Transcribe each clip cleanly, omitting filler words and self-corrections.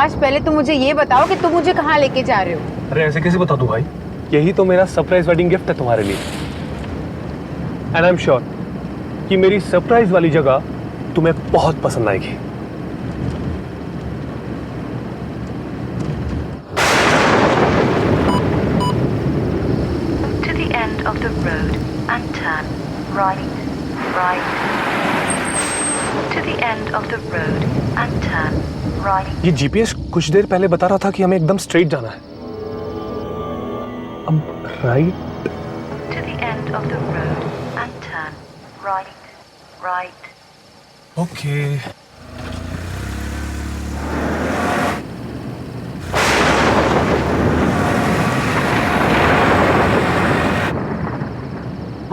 आकाश, पहले तुम मुझे ये बताओ कि तुम मुझे कहाँ लेके जा रहे हो? अरे ऐसे कैसे बता दूं भाई, यही तो मेरा सरप्राइज वेडिंग गिफ्ट है तुम्हारे लिए। एंड आई एम श्योर कि मेरी सरप्राइज वाली जगह तुम्हें बहुत पसंद आएगी। To the end of the road and turn right. To the end of the road and turn right. ये जीपीएस कुछ देर पहले बता रहा था कि हमें एकदम स्ट्रेट जाना है। अब right. To the end of the road and turn right. Okay.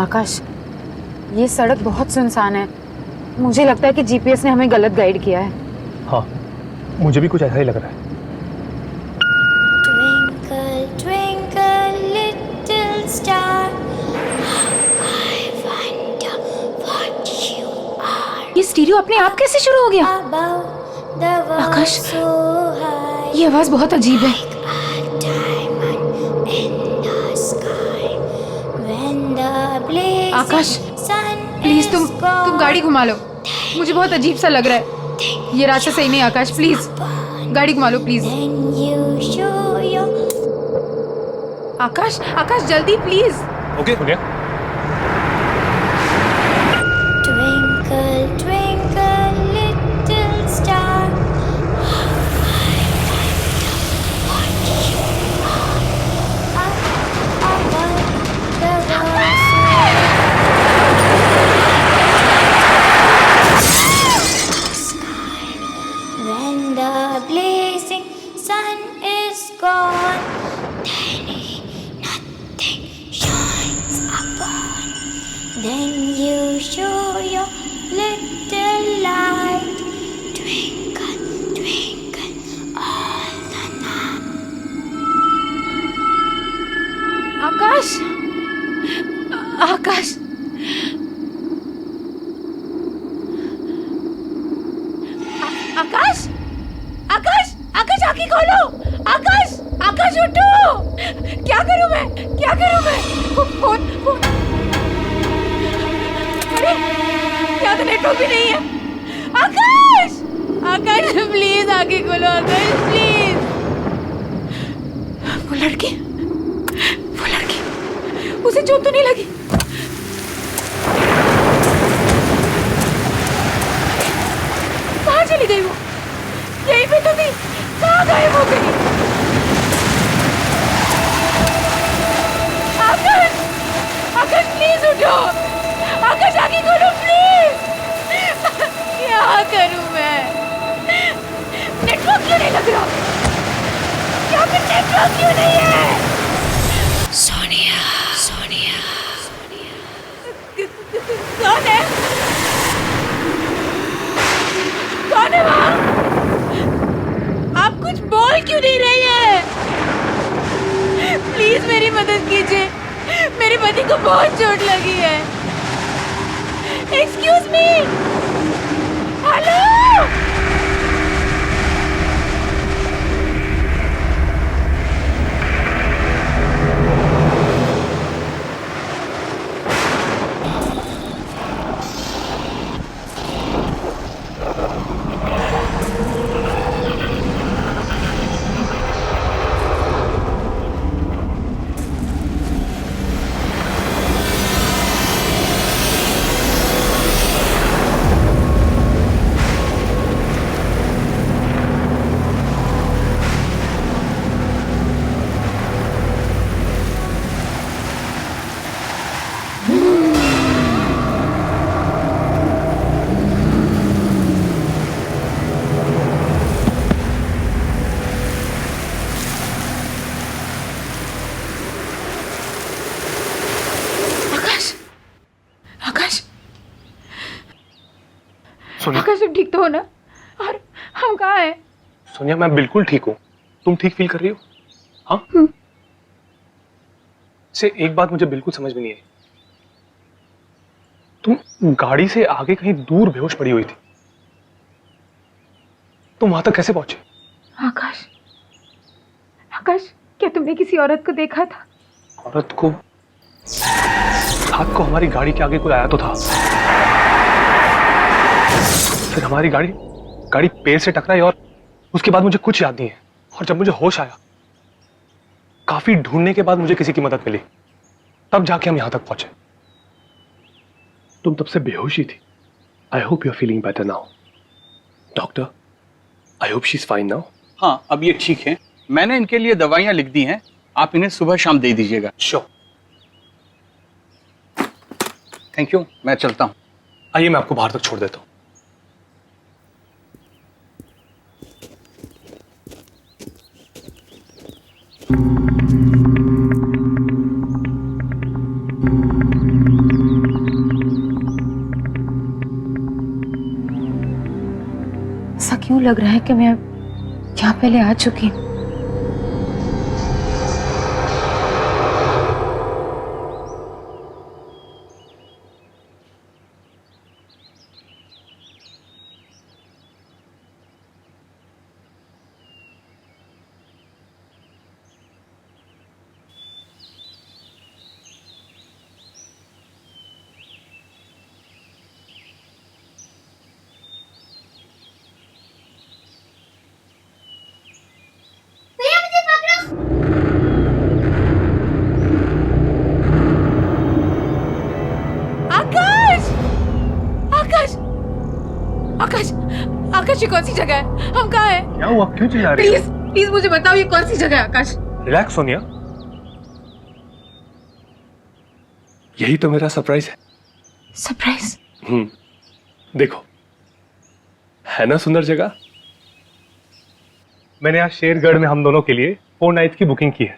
Akash, ये सड़क बहुत सुनसान है। मुझे लगता है कि जीपीएस ने हमें गलत गाइड किया है। हाँ, मुझे भी कुछ ऐसा ही लग रहा है। Twinkle, twinkle, little star, I wonder what you are. ये स्टीरियो अपने आप कैसे शुरू हो गया? Above the world Akash, so high, ये आवाज बहुत अजीब है। like a diamond in the sky. When the blazing Akash, sun please is तुम gone, गाड़ी घुमा लो। मुझे बहुत अजीब सा लग रहा है। ये रास्ता सही नहीं। आकाश प्लीज गाड़ी घुमा लो please. then you show your Akash, Akash जल्दी प्लीज। ओके सुनिए। twinkle, twinkle, little star. What you are. Above the world sky. When the blazing sun is gone, then nothing shines upon. Then you show your little light, twinkle, twinkle all the night. आकाश, आकाश, आकाश, आकाश, आकाश आंखें खोलो। आकाश, आकाश उठो। क्या करूं मैं? क्या करूं मैं? Phone phone. अरे यहाँ तो नेटवर्क भी नहीं है। आकाश, आकाश प्लीज आंखें खोलो। आकाश प्लीज। वो लड़की, उसे चोट तो नहीं लगी? कहाँ चली गई वो? यहीं पे तो थी, कहाँ गायब हो गई? आकाश, आकाश प्लीज उठो। आकाश आगे खोलो प्लीज। क्या करूं मैं? नेटवर्क क्यों नहीं लग रहा? यहाँ पे नेटवर्क क्यों नहीं है? सोनिया, सोनिया, कौन है? कौन है वहाँ? आप कुछ बोल क्यों नहीं रही है? प्लीज मेरी मदद कीजिए। मेरे पति को बहुत चोट लगी है। Excuse me. हेलो। सोनिया, आकाश तुम ठीक तो हो ना? और हम कहाँ हैं? सोनिया मैं बिल्कुल ठीक हूँ। तुम ठीक फील कर रही हो? हाँ? से एक बात मुझे बिल्कुल समझ में नहीं आई। तुम गाड़ी से आगे कहीं दूर बेहोश पड़ी हुई थी, तुम वहां तक कैसे पहुंचे? आकाश, आकाश, क्या तुमने किसी औरत को देखा था? औरत को? रात को हमारी गाड़ी के आगे कोई आया तो था, फिर हमारी गाड़ी पेड़ से टकराई और उसके बाद मुझे कुछ याद नहीं है। और जब मुझे होश आया, काफी ढूंढने के बाद मुझे किसी की मदद मिली, तब जाके हम यहां तक पहुंचे। तुम तब से बेहोश ही थी। I hope you are feeling better now. Doctor, I hope she is fine now. हाँ, अब ये ठीक है। मैंने इनके लिए दवाइयां लिख दी हैं, आप इन्हें सुबह शाम दे दीजिएगा। श्योर। थैंक यू, मैं चलता हूँ। आइए, मैं आपको बाहर तक छोड़ देता हूँ। ऐसा क्यों लग रहा है कि मैं यहाँ पहले आ चुकी हूँ? आकाश, आकाश, ये कौन सी जगह है? हम कहाँ हैं? क्या हुआ? क्यों चिल्ला रही है? प्लीज प्लीज मुझे बताओ, ये कौन सी जगह है? आकाश, रिलैक्स सोनिया, यही तो मेरा सरप्राइज है। सरप्राइज? देखो, है ना सुंदर जगह? मैंने यहाँ शेरगढ़ में हम दोनों के लिए 4 नाइट्स की बुकिंग की है।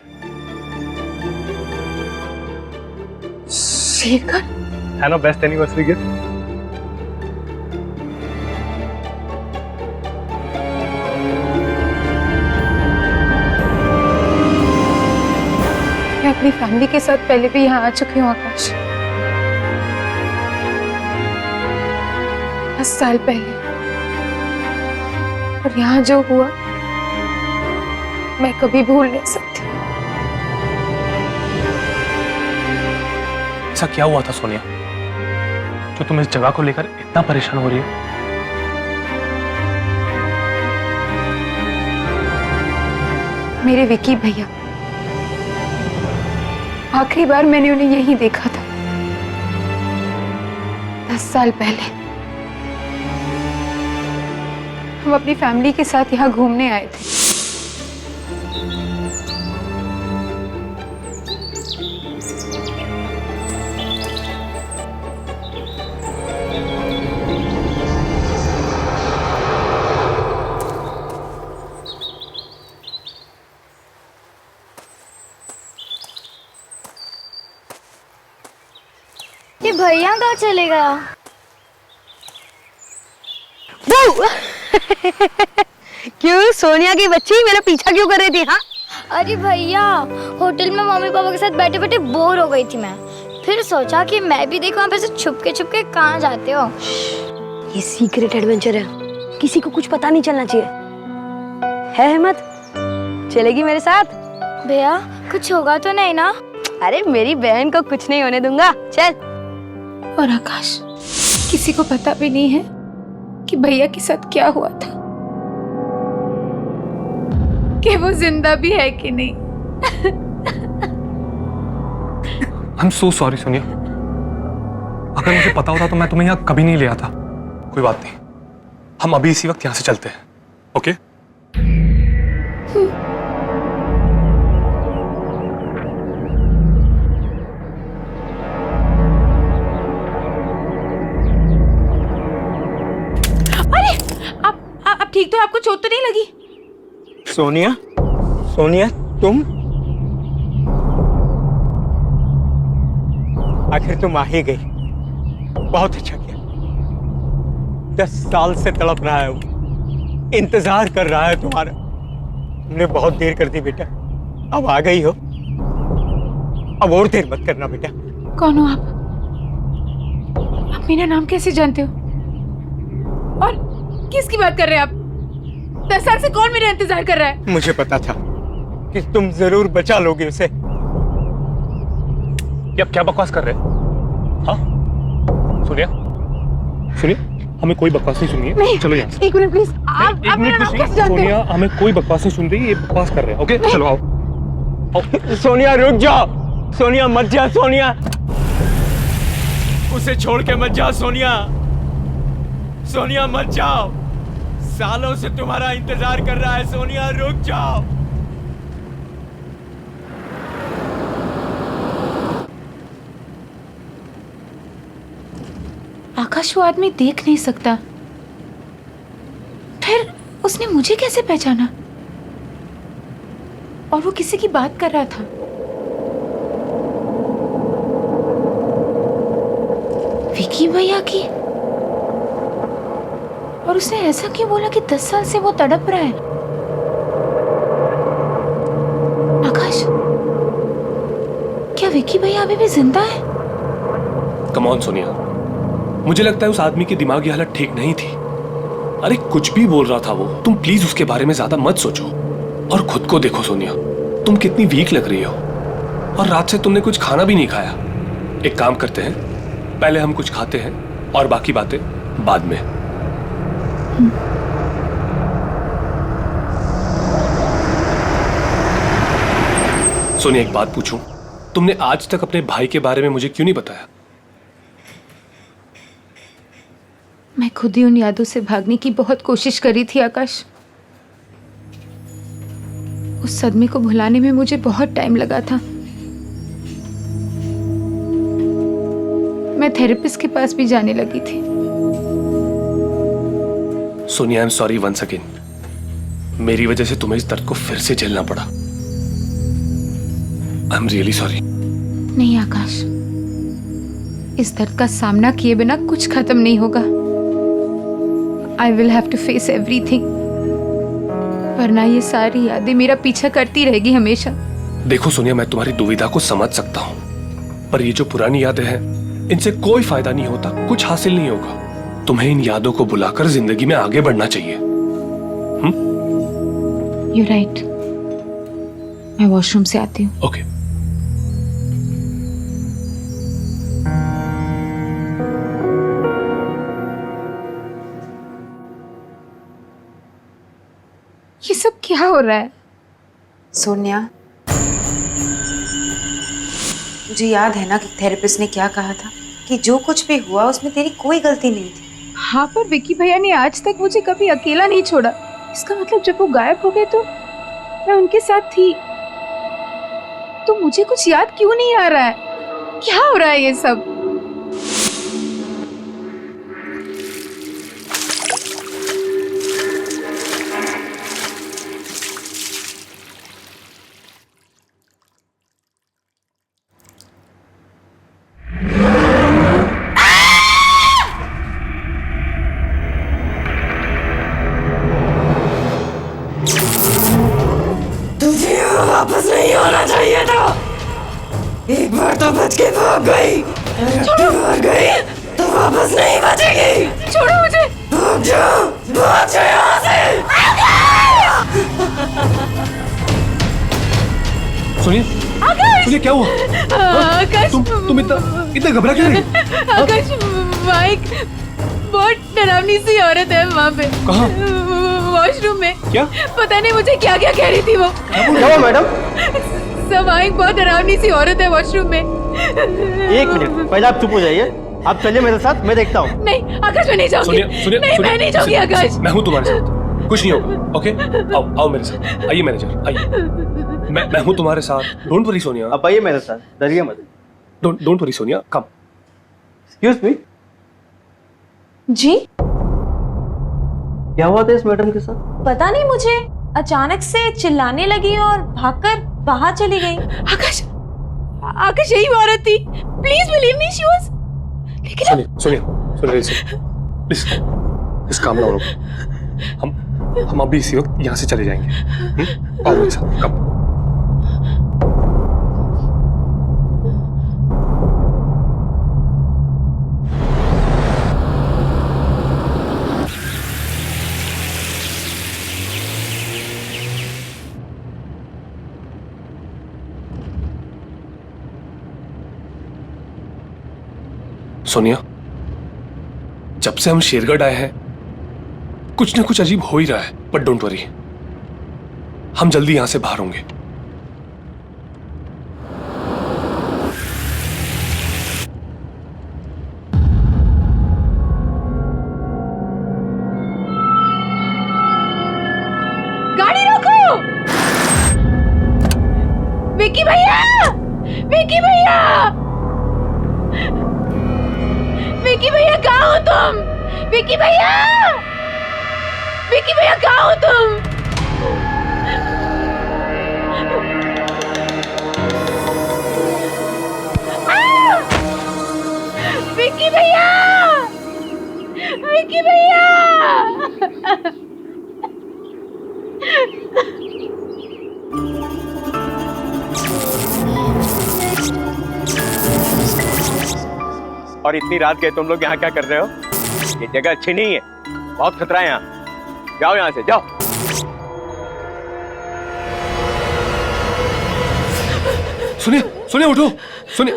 शेरगढ़? है ना बेस्ट एनिवर्सरी गिफ्ट? मैं अपनी फैमिली के साथ पहले भी यहाँ आ चुकी हूँ आकाश, 10 साल पहले। और यहाँ जो हुआ मैं कभी भूल नहीं सकती। ऐसा क्या हुआ था सोनिया जो तुम इस जगह को लेकर इतना परेशान हो रही हो? मेरे विकी भैया, आखिरी बार मैंने उन्हें यहीं देखा था 10 साल पहले। हम अपनी फैमिली के साथ यहाँ घूमने आए थे। ये भैया कहाँ चले गया? क्यों सोनिया की बच्ची मेरा पीछा क्यों कर रही थी? हाँ, अरे भैया, होटल में मम्मी पापा के साथ बैठे बैठे बोर हो गई थी मैं। फिर सोचा कि मैं भी देखूं आप ऐसे छुप के कहाँ जाते हो। ये सीक्रेट एडवेंचर है, किसी को कुछ पता नहीं चलना चाहिए। है हिम्मत? चलेगी मेरे साथ? भैया, कुछ होगा तो नहीं ना? अरे मेरी बहन को कुछ नहीं होने दूंगा, चल। और आकाश, किसी को पता भी नहीं है कि भैया के साथ क्या हुआ था, कि वो जिंदा भी है कि नहीं। I am so sorry Sonia, अगर मुझे पता होता तो मैं तुम्हें यहाँ कभी नहीं ले आता। कोई बात नहीं, हम अभी इसी वक्त यहाँ से चलते हैं। ओके? आप ठीक तो? आपको चोट तो नहीं लगी? सोनिया, सोनिया, तुम आखिर तुम आ ही गई। बहुत अच्छा किया। 10 साल से तड़प रहा है वो, इंतजार कर रहा है तुम्हारा। तुमने बहुत देर कर दी बेटा, अब आ गई हो। अब और देर मत करना बेटा। कौन हो आप? आप मेरा नाम कैसे जानते हो? और किसकी बात कर रहे हैं आप? 10 साल से कौन मेरा इंतजार कर रहा है? मुझे पता था कि तुम जरूर बचा लोगे उसे। ये आप क्या बकवास कर रहे हैं? हाँ सुनिए, सुनिए, हमें कोई बकवास नहीं सुनिए। नहीं, चलो यहाँ से। एक मिनट प्लीज। आप एक मेरा मिनट नाम कुछ कैसे नहीं। जानते सोनिया, हो? हमें कोई बकवास नहीं सुन रही, ये बकवास कर रहे हैं। ओके चलो आओ आओ। सोनिया रुक जाओ, सोनिया मत जा, सोनिया उसे छोड़ के मत जाओ, सोनिया, सोनिया मत जाओ, सालों से तुम्हारा इंतजार कर रहा है, सोनिया रुक जाओ। आकाश वो आदमी देख नहीं सकता, फिर उसने मुझे कैसे पहचाना? और वो किसी की बात कर रहा था। विकी भैया की। और उसने ऐसा क्यों बोला कि 10 साल से वो तड़प रहा है? आकाश, क्या विकी भैया अभी भी जिंदा है? कम ऑन सोनिया, मुझे लगता है उस आदमी की दिमागी हालत ठीक नहीं थी। अरे कुछ भी बोल रहा था वो, तुम प्लीज उसके बारे में ज्यादा मत सोचो और खुद को देखो सोनिया, तुम कितनी वीक लग रही हो और रात से तुमने कुछ खाना भी नहीं खाया। एक काम करते हैं, पहले हम कुछ खाते हैं और बाकी बातें बाद में। सोनिया एक बात पूछूं, तुमने आज तक अपने भाई के बारे में मुझे क्यों नहीं बताया? मैं खुद ही उन यादों से भागने की बहुत कोशिश करी थी आकाश। उस सदमे को भुलाने में मुझे बहुत टाइम लगा था। मैं थेरेपिस्ट के पास भी जाने लगी थी। Sonia I am sorry once again, मेरी वजह से तुम्हें इस दर्द को फिर से झेलना पड़ा। I am really sorry. नहीं आकाश, इस दर्द का सामना किए बिना कुछ खत्म नहीं होगा। I will have to face everything, वरना ये सारी यादें मेरा पीछा करती रहेगी हमेशा। देखो सोनिया, मैं तुम्हारी दुविधा को समझ सकता हूं, पर ये जो पुरानी यादें हैं, इनसे कोई फायदा नहीं होता, कुछ हासिल नहीं होगा। तुम्हें इन यादों को बुलाकर जिंदगी में आगे बढ़ना चाहिए। You right. मैं वॉशरूम से आती हूँ। ओके। ये सब क्या हो रहा है? सोनिया, मुझे याद है ना कि थेरेपिस्ट ने क्या कहा था कि जो कुछ भी हुआ उसमें तेरी कोई गलती नहीं थी। हाँ, पर विकी भैया ने आज तक मुझे कभी अकेला नहीं छोड़ा। इसका मतलब जब वो गायब हो गए तो मैं उनके साथ थी। तो मुझे कुछ याद क्यों नहीं आ रहा है? क्या हो रहा है ये सब? वापस नहीं होना चाहिए था। एक बार तो बच के भाग गई, मर गई तो वापस नहीं बचेगी। छोड़ो मुझे। भाग जाओ यहाँ से। सोनिया, सोनिया क्या हुआ? आकाश, तुम इतना घबरा क्यों रही? आकाश, माइक, बहुत डरावनी सी औरत है वहाँ पे। कहाँ? वॉशरूम में। क्या? पता नहीं मुझे क्या क्या कह रही थी वो। क्या हुआ मैडम? सब माइक, बहुत डरावनी सी औरत है वॉशरूम में। एक मिनट, पहले आप चुप हो जाइए। आप चलिए मेरे साथ, मैं देखता हूँ। नहीं आकाश, मैं नहीं जाऊंगी। सोनिया, सोनिया, नहीं, मैं नहीं जाऊंगी आकाश। मैं हूँ तुम्हारे साथ, कुछ नहीं होगा। ओके, आओ मेरे साथ। आइए मैनेजर, आइए। मैं हूँ तुम्हारे साथ। Don't worry Sonia. आप आइए मेरे साथ, डरिए मत। Don't worry Sonia, come. Excuse me, जी क्या हुआ था इस मैडम के साथ? पता नहीं, मुझे अचानक से चिल्लाने लगी और भागकर बाहर चली गई। आकाश, आकाश यही वो औरत थी। Please believe me, she was. लेकिन सोनिया प्लीज काम डाउन। हम अभी इसी वक्त यहाँ से चले जाएंगे। आओ मेरे साथ, कम। सोनिया, जब से हम शेरगढ़ आए हैं कुछ ना कुछ अजीब हो ही रहा है, बट डोंट वरी, हम जल्दी यहां से बाहर होंगे। गाड़ी रोको! विक्की भैया! विक्की भैया! विक्की भैया कहाँ हो तुम? विक्की भैया! विक्की भैया कहाँ हो तुम? विक्की भैया! विक्की भैया! और इतनी रात गए तुम लोग यहाँ क्या कर रहे हो? ये जगह अच्छी नहीं है, बहुत खतरा है यहाँ। जाओ यहाँ से, जाओ। सुनिए, सुनिए, उठो, सुनिए।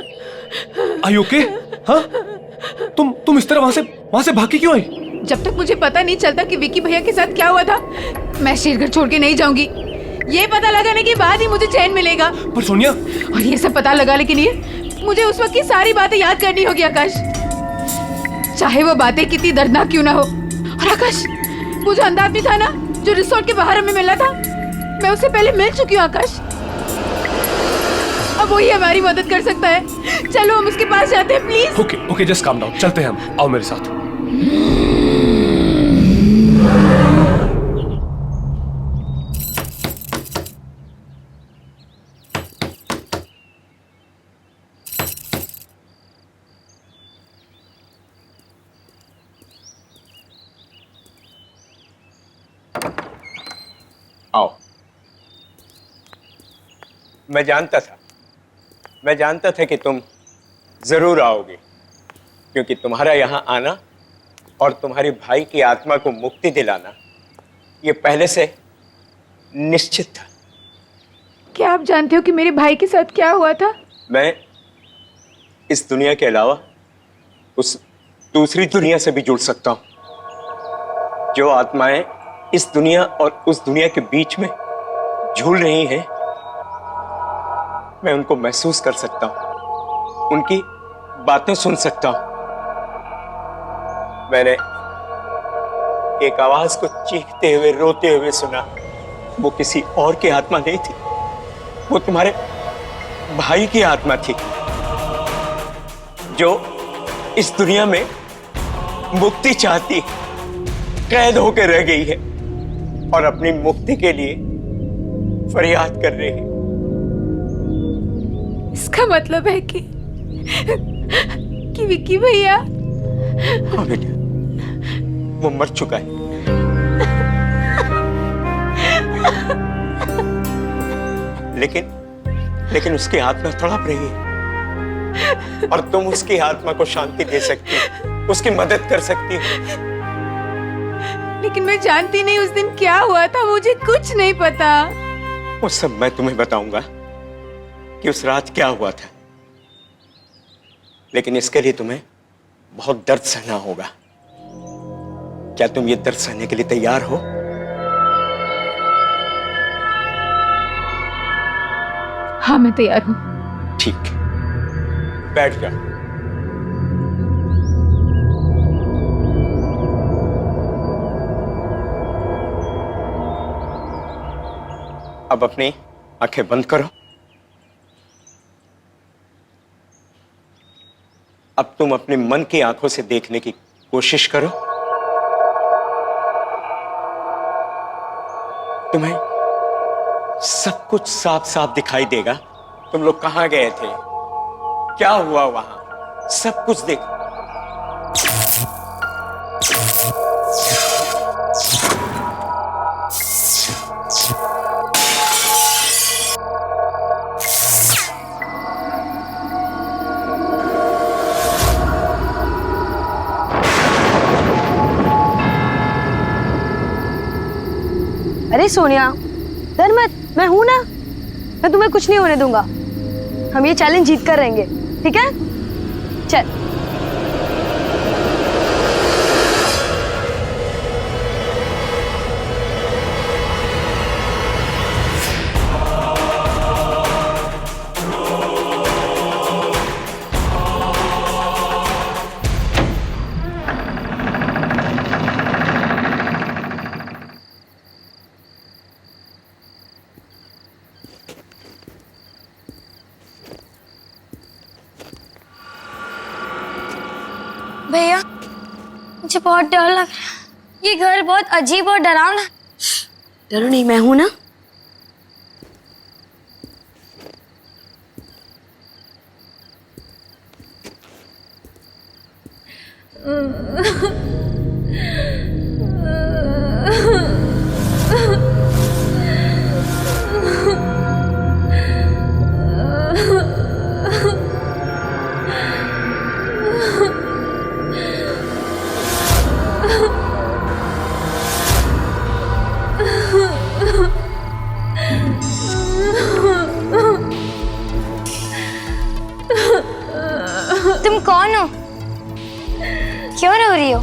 Are you okay? हाँ? तुम इस तरह वहां से भाग के क्यों आई? जब तक मुझे पता नहीं चलता कि विक्की भैया के साथ क्या हुआ था, मैं शेरगढ़ छोड़ के नहीं जाऊंगी। ये पता लगाने के बाद ही मुझे चैन मिलेगा। पर सोनिया, और ये सब पता लगाने के लिए मुझे उस वक्त की सारी बातें याद करनी होगी आकाश, चाहे वो बातें कितनी दर्दनाक क्यों ना हो। और आकाश, वो जो अंधा आदमी था ना, जो रिसोर्ट के बाहर हमें मिला था, मैं उससे पहले मिल चुकी हूँ आकाश। अब वही हमारी मदद कर सकता है। चलो हम उसके पास जाते हैं, please. Okay okay, just calm down, चलते हैं हम। आओ मेरे साथ। आओ। मैं जानता था कि तुम जरूर आओगे, क्योंकि तुम्हारा यहां आना और तुम्हारे भाई की आत्मा को मुक्ति दिलाना ये पहले से निश्चित था। क्या आप जानते हो कि मेरे भाई के साथ क्या हुआ था? मैं इस दुनिया के अलावा उस दूसरी दुनिया से भी जुड़ सकता हूं। जो आत्माएं इस दुनिया और उस दुनिया के बीच में झूल रही हैं, मैं उनको महसूस कर सकता हूं, उनकी बातें सुन सकता हूं। मैंने एक आवाज को चीखते हुए, रोते हुए सुना। वो किसी और की आत्मा नहीं थी, वो तुम्हारे भाई की आत्मा थी, जो इस दुनिया में मुक्ति चाहती, कैद होकर रह गई है और अपनी मुक्ति के लिए फरियाद कर रही है। इसका मतलब है कि विक्की भैया। हाँ बेटा, वो मर चुका है। लेकिन उसकी आत्मा तड़प रही है और तुम उसकी आत्मा को शांति दे सकती हो, उसकी मदद कर सकती हो। लेकिन मैं जानती नहीं उस दिन क्या हुआ था, मुझे कुछ नहीं पता। वो सब मैं तुम्हें बताऊंगा कि उस रात क्या हुआ था, लेकिन इसके लिए तुम्हें बहुत दर्द सहना होगा। क्या तुम ये दर्द सहने के लिए तैयार हो? हाँ, मैं तैयार हूं। ठीक, बैठ जाओ। अब अपनी आंखें बंद करो। अब तुम अपने मन की आंखों से देखने की कोशिश करो। तुम्हें सब कुछ साफ साफ दिखाई देगा। तुम लोग कहां गए थे, क्या हुआ वहां, सब कुछ देखो। अरे सोनिया, डर मत, मैं हूं ना, मैं तुम्हें कुछ नहीं होने दूंगा। हम ये चैलेंज जीत कर रहेंगे, ठीक है? चल। भैया मुझे बहुत डर लग रहा है। ये घर बहुत अजीब और डरावना है। डरो नहीं, मैं हूं ना। तुम कौन हो? क्यों रो रही हो?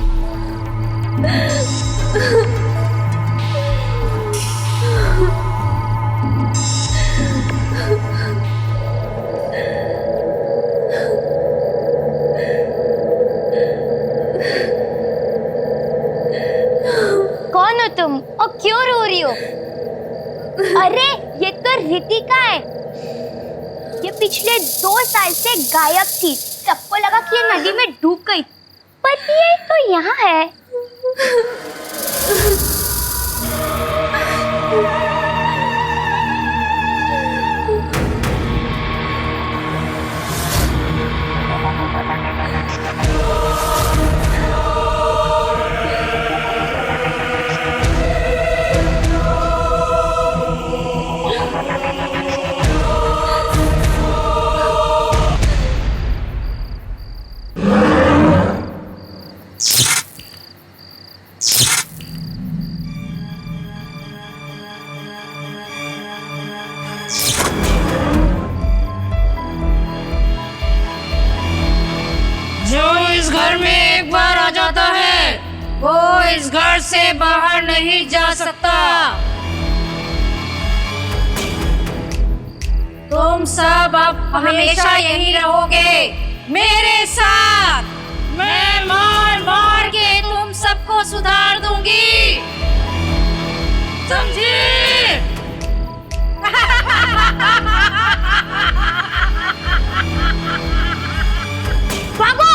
कौन हो तुम और क्यों रो रही हो? अरे ये तो रितिका है। ये पिछले 2 साल से गायब थी। सबको लगा कि ये नदी में डूब गई, पर ये तो यहाँ है। घर में एक बार आ जाता है वो इस घर से बाहर नहीं जा सकता। तुम सब अब हमेशा यहीं रहोगे मेरे साथ। मैं मार मार के तुम सबको सुधार दूंगी, समझी? भागो!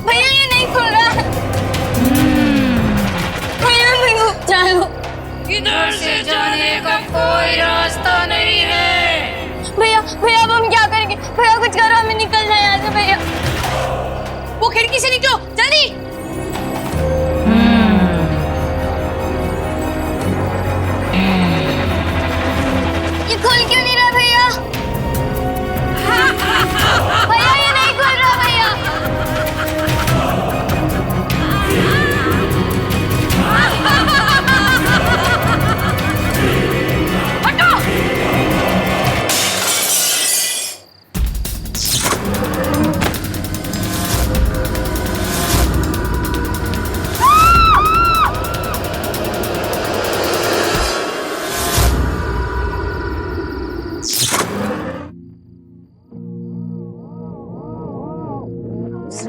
भैया ये नहीं खुल रहा। भैया भैया चलो। इधर से जाने का कोई रास्ता नहीं है। भैया भैया अब हम क्या करेंगे? भैया कुछ करो, हमें निकलना है यहाँ से। भैया वो खिड़की से निकलो जल्दी। ये खुल क्यों नहीं रहा भैया? भैया ये नहीं खुल रहा भैया। हटो!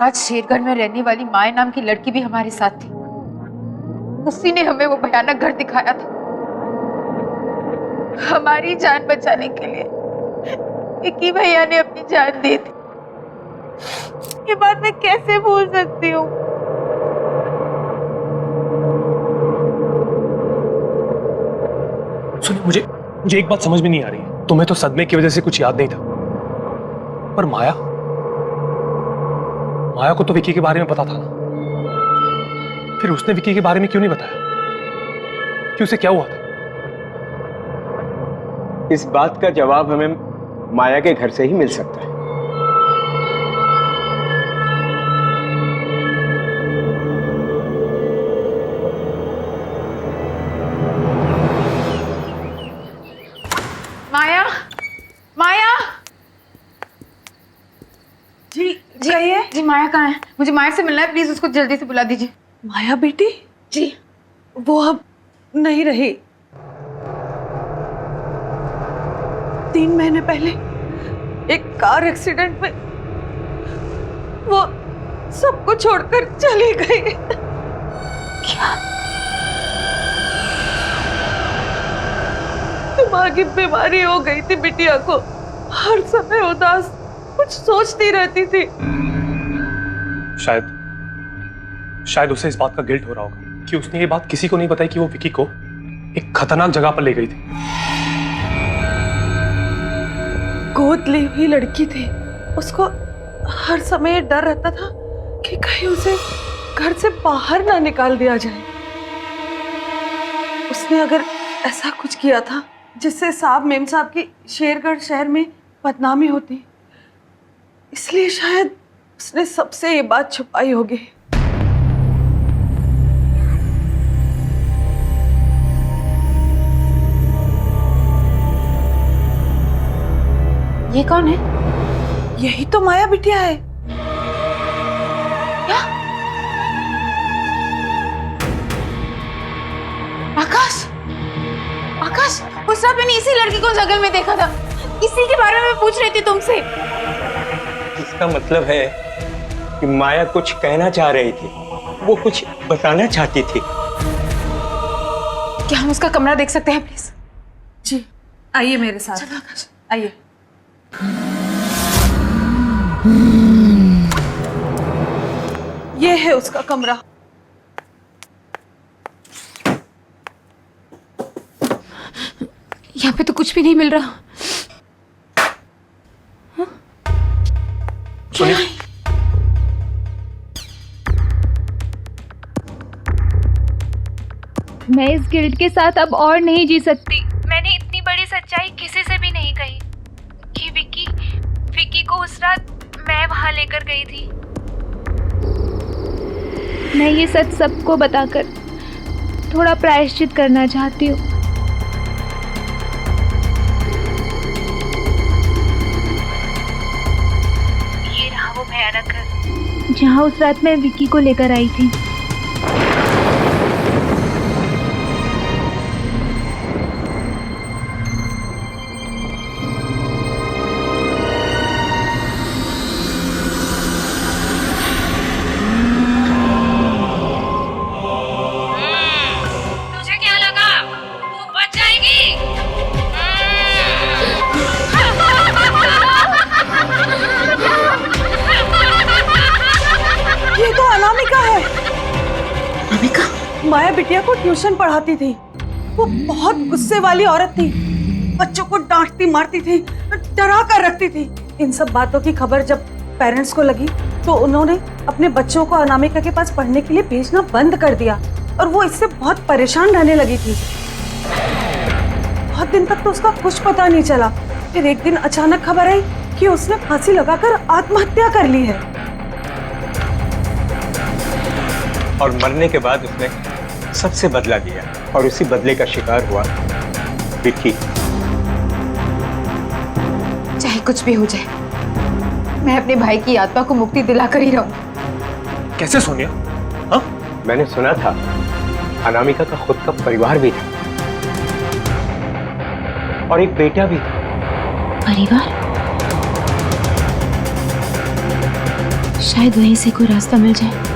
रात शेरगढ़ में रहने वाली माया नाम की लड़की भी हमारे साथ थी। उसी ने हमें वो भयानक घर दिखाया था। हमारी जान बचाने के लिए विक्की भैया ने अपनी जान दे दी। ये बात मैं कैसे भूल सकती हूँ? सुनिए, मुझे एक बात समझ में नहीं आ रही है। तुम्हें तो सदमे की वजह से कुछ याद नहीं था, पर माया को तो विक्की के बारे में पता था ना। फिर उसने विक्की के बारे में क्यों नहीं बताया कि उसे क्या हुआ था? इस बात का जवाब हमें माया के घर से ही मिल सकता है। माया, माया जी जी माया कहाँ है? मुझे माया से मिलना है, प्लीज उसको जल्दी से बुला दीजिए। माया बेटी जी वो अब नहीं रही। 3 महीने पहले एक कार एक्सीडेंट में वो सबको छोड़कर चले गए। क्या? दिमागी बीमारी हो गई थी बिटिया को, हर समय उदास, कुछ सोचती रहती थी। शायद उसे इस बात का गिल्ट हो रहा होगा कि उसने ये बात किसी को नहीं बताई कि वो विकी को एक खतरनाक जगह पर ले गई थी। गोद ली हुई लड़की थी, उसको हर समय डर रहता था कि कहीं उसे घर से बाहर ना निकाल दिया जाए। उसने अगर ऐसा कुछ किया था जिससे साहब मेम साहब की शेरगढ़ शहर में बदनामी होती, इसलिए शायद उसने सबसे ये बात छुपाई होगी। ये कौन है? यही तो माया बिटिया है। क्या? आकाश, आकाश, उस रात मैंने इसी लड़की को जंगल में देखा था, इसी के बारे में पूछ रही थी तुमसे। इसका मतलब है कि माया कुछ कहना चाह रही थी, वो कुछ बताना चाहती थी। क्या हम उसका कमरा देख सकते हैं प्लीज? जी आइए मेरे साथ, आइए। ये है उसका कमरा। यहाँ पे तो कुछ भी नहीं मिल रहा। सुनिए, मैं इस गिल्ट के साथ अब और नहीं जी सकती। मैंने इतनी बड़ी सच्चाई किसी से भी नहीं कही कि विकी को उस रात मैं वहां लेकर गई थी। मैं ये सच सबको बताकर थोड़ा प्रायश्चित करना चाहती हूँ। ये रहा वो भयानक घर जहाँ उस रात मैं विकी को लेकर आई थी। ये तो अनामिका है। अनामिका माया बिटिया को ट्यूशन पढ़ाती थी। वो बहुत गुस्से वाली औरत थी, बच्चों को डांटती मारती थी, डरा कर रखती थी। इन सब बातों की खबर जब पेरेंट्स को लगी तो उन्होंने अपने बच्चों को अनामिका के पास पढ़ने के लिए भेजना बंद कर दिया और वो इससे बहुत परेशान रहने लगी थी। बहुत दिन तक तो उसका कुछ पता नहीं चला। फिर एक दिन अचानक खबर आई कि उसने फांसी लगाकर आत्महत्या कर ली है। और मरने के बाद उसने सबसे बदला लिया और उसी बदले का शिकार हुआ विक्की। चाहे कुछ भी हो जाए, मैं अपने भाई की आत्मा को मुक्ति दिलाकर ही रहूंगी। कैसे सोनिया? हाँ, मैंने सुना था अनामिका का खुद का परिवार भी था और एक बेटा भी था। परिवार? शायद वहीं से कोई रास्ता मिल जाए।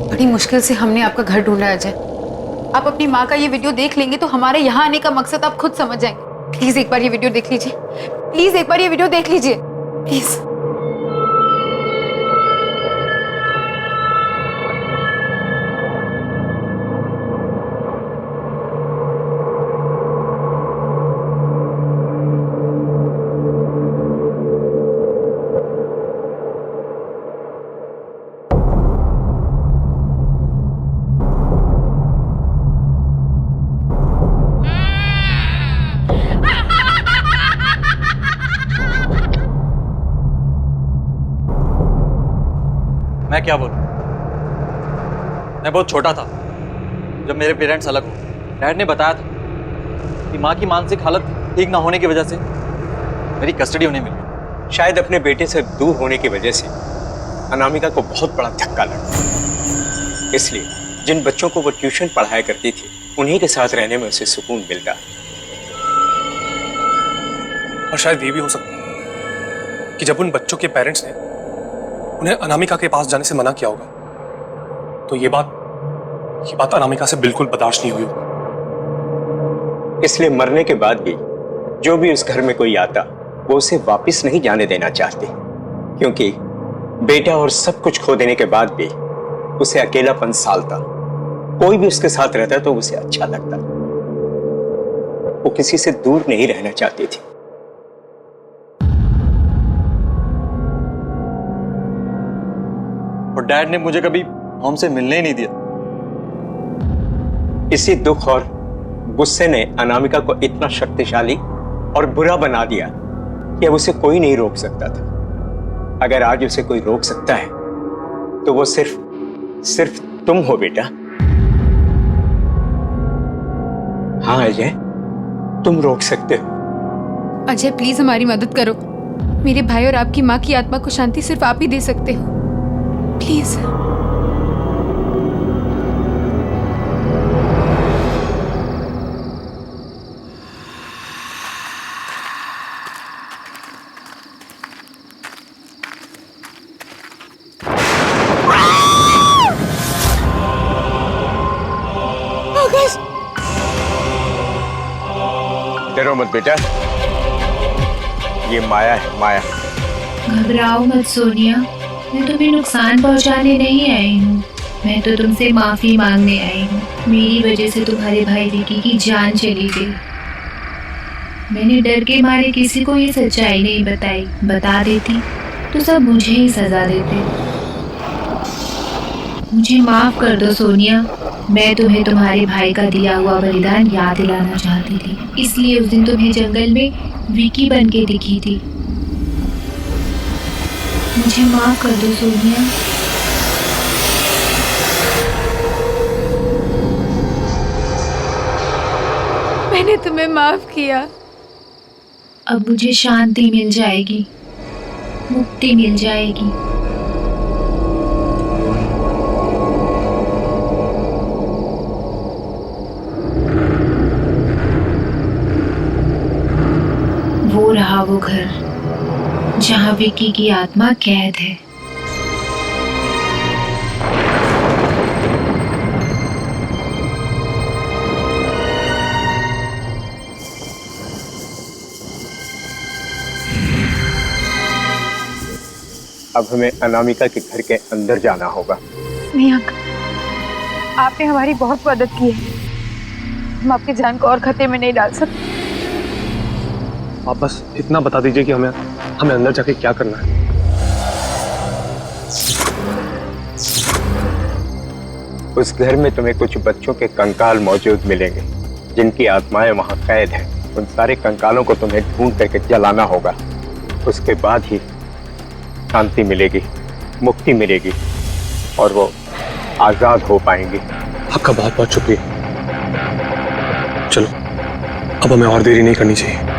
बड़ी मुश्किल से हमने आपका घर ढूंढा अजय। आप अपनी माँ का ये वीडियो देख लेंगे तो हमारे यहाँ आने का मकसद आप खुद समझ जाएंगे। प्लीज एक बार ये वीडियो देख लीजिए, प्लीज एक बार ये वीडियो देख लीजिए, प्लीज। मैं क्या बोलूं? मैं बहुत छोटा था जब मेरे पेरेंट्स अलग हुए। डैड ने बताया था कि माँ की मानसिक हालत ठीक ना होने की वजह से मेरी कस्टडी उन्हें मिली। शायद अपने बेटे से दूर होने की वजह से अनामिका को बहुत बड़ा धक्का लगा। इसलिए जिन बच्चों को वो ट्यूशन पढ़ाया करती थी उन्हीं के साथ रहने में उसे सुकून मिलता है। और शायद ये भी हो सकता है कि जब उन बच्चों के पेरेंट्स ने उन्हें अनामिका के पास जाने से मना किया होगा, तो ये बात अनामिका से बिल्कुल बर्दाश्त नहीं हुई होगी। इसलिए मरने के बाद भी जो भी उस घर में कोई आता वो उसे वापस नहीं जाने देना चाहते, क्योंकि बेटा और सब कुछ खो देने के बाद भी उसे अकेलापन सालता। कोई भी उसके साथ रहता तो उसे अच्छा लगता। वो किसी से दूर नहीं रहना चाहती थी। और डैड ने मुझे कभी हमसे मिलने ही नहीं दिया। इसी दुख और गुस्से ने अनामिका को इतना शक्तिशाली और बुरा बना दिया कि अब उसे कोई नहीं रोक सकता था। अगर आज उसे कोई रोक सकता है तो वो सिर्फ तुम हो बेटा। हाँ अजय, तुम रोक सकते हो। अजय प्लीज हमारी मदद करो। मेरे भाई और आपकी माँ की आत्मा को शांति सिर्फ आप ही दे सकते हो, प्लीज। डरो मत बेटा, ये माया है, माया। घबराओ मत सोनिया, मैं तुम्हें नुकसान पहुंचाने नहीं आई हूँ। मैं तो तुमसे माफी मांगने आई हूँ। मेरी वजह से तुम्हारे भाई विकी की जान चली गई। मैंने डर के मारे किसी को ये सच्चाई नहीं बताई। बता देती तो सब मुझे ही सजा देते। मुझे माफ कर दो सोनिया। मैं तुम्हें तुम्हारे भाई का दिया हुआ बलिदान याद दिलाना चाहती थी, इसलिए उस दिन तुम्हें जंगल में विकी बन के दिखी थी। मुझे माफ कर दो सोनिया। मैंने तुम्हें माफ किया। अब मुझे शांति मिल जाएगी, मुक्ति मिल जाएगी। वो रहा वो घर जहाँ विकी की आत्मा कैद है। अब हमें अनामिका के घर के अंदर जाना होगा। नहीं अंकल, आपने हमारी बहुत मदद की है। हम आपकी जान को और खतरे में नहीं डाल सकते। आप बस इतना बता दीजिए कि हमें अंदर जाके क्या करना है। उस घर में तुम्हें कुछ बच्चों के कंकाल मौजूद मिलेंगे जिनकी आत्माएं वहां कैद हैं। उन सारे कंकालों को तुम्हें ढूंढ करके जलाना होगा। उसके बाद ही शांति मिलेगी, मुक्ति मिलेगी और वो आजाद हो पाएंगे। आपका बहुत बहुत शुक्रिया। चलो अब हमें और देरी नहीं करनी चाहिए।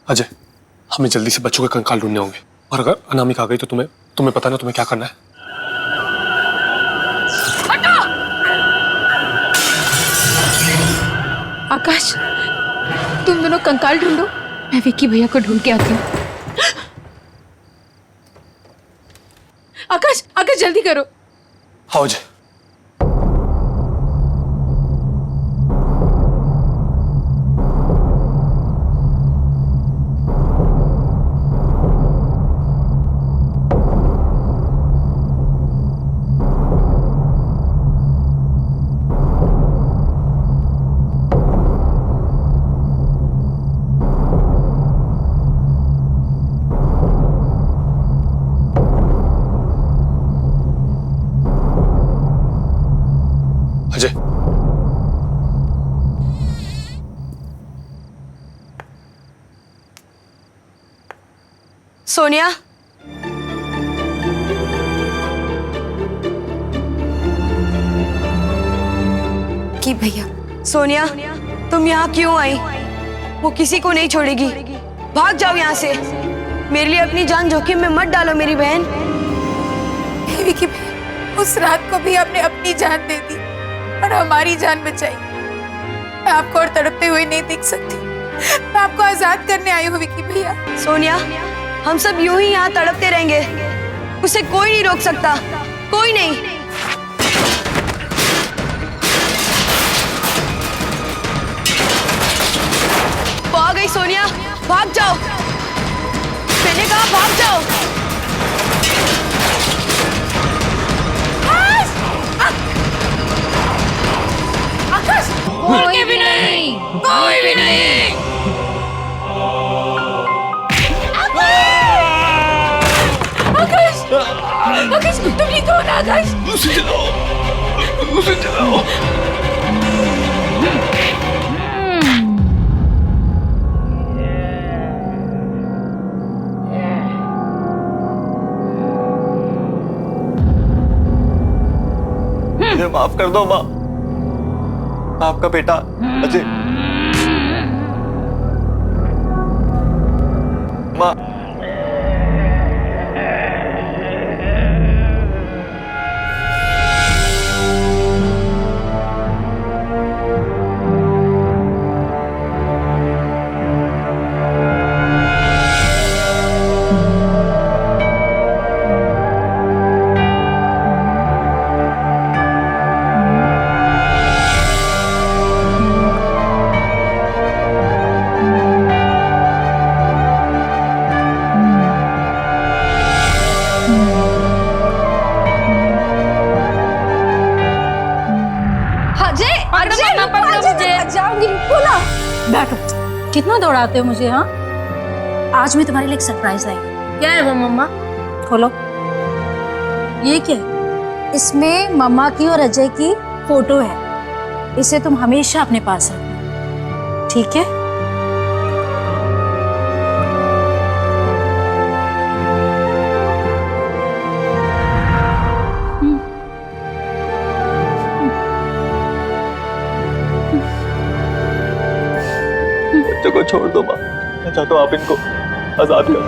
अजय, हमें जल्दी से बच्चों के कंकाल ढूंढने होंगे, और अगर अनामिका आ गई तो तुम्हें पता ना तुम्हें क्या करना है। आकाश, तुम दोनों कंकाल ढूंढो, मैं विक्की भैया को ढूंढ के आती हूँ। आकाश, आकाश जल्दी करो। हाँ अजय। सोनिया, कि भैया सोनिया, तुम यहाँ क्यों आई? वो किसी को नहीं छोड़ेगी। भाग जाओ यहाँ से। मेरे लिए अपनी जान जोखिम में मत डालो मेरी बहन। विकी भैया, उस रात को भी आपने अपनी जान दे दी और हमारी जान बचाई। मैं आपको और तड़पते हुए नहीं देख सकती। मैं आपको आजाद करने आई हूँ विकी भैया। सोनिया, हम सब यूं ही यहाँ तड़पते रहेंगे। उसे कोई नहीं रोक सकता, कोई नहीं। आ गई सोनिया, भाग जाओ। मैंने कहा भाग जाओ। आकाश, कोई भी नहीं, कोई भी नहीं। आकाश, आकाश, तुम ये कौन है आकाश? उसे जलाओ, उसे जलाओ। मुझे माफ कर दो माँ। आपका बेटा अजय। माँ, बैठो। कितना दौड़ाते हो मुझे? हाँ, आज मैं तुम्हारे लिए एक सरप्राइज लाई। क्या है वो मम्मा? खोलो। ये क्या है? इसमें मम्मा की और अजय की फोटो है। इसे तुम हमेशा अपने पास रखना, ठीक है? बच्चों को छोड़ दो माँ। मैं चाहता हूँ आप इनको आजाद करो।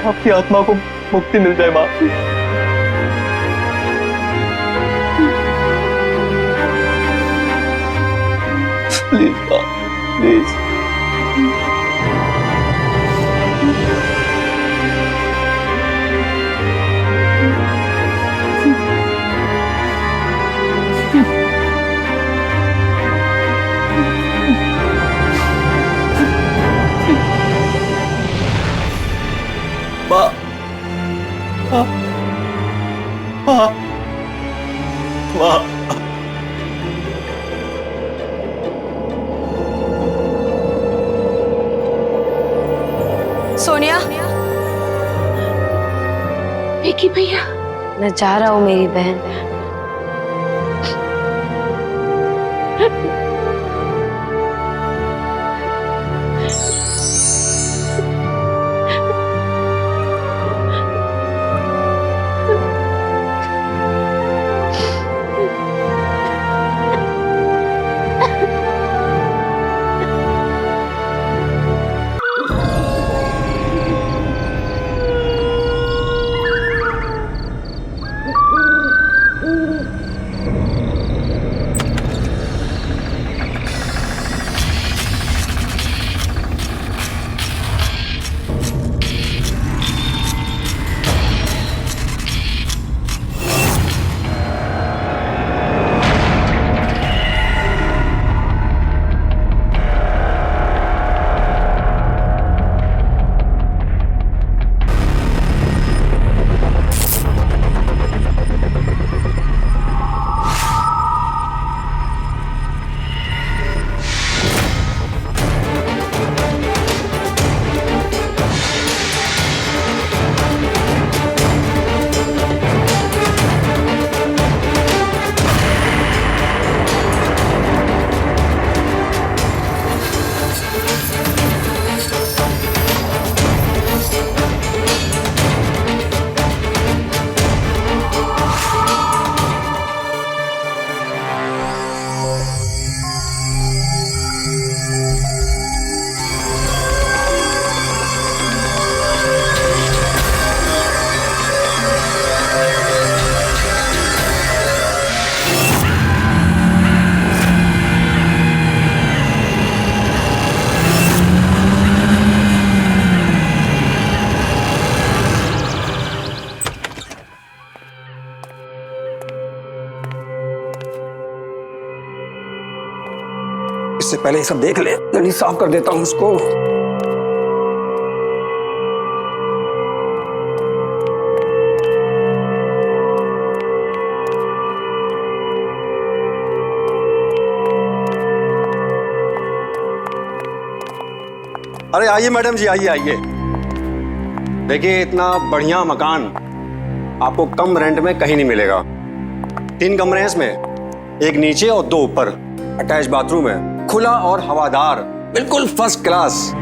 आपकी आत्मा को मुक्ति मिल जाए माँ। प्लीज माँ, प्लीज। माँ, माँ, माँ, माँ। सोनिया, विकी भैया, मैं जा रहा हूँ मेरी बहन। इससे पहले ये सब देख ले, जल्दी साफ कर देता हूँ उसको। अरे आइए मैडम जी, आइए आइए। देखिए इतना बढ़िया मकान आपको कम रेंट में कहीं नहीं मिलेगा। 3 कमरे हैं इसमें, एक नीचे और 2 ऊपर। अटैच बाथरूम है, खुला और हवादार, बिल्कुल फर्स्ट क्लास।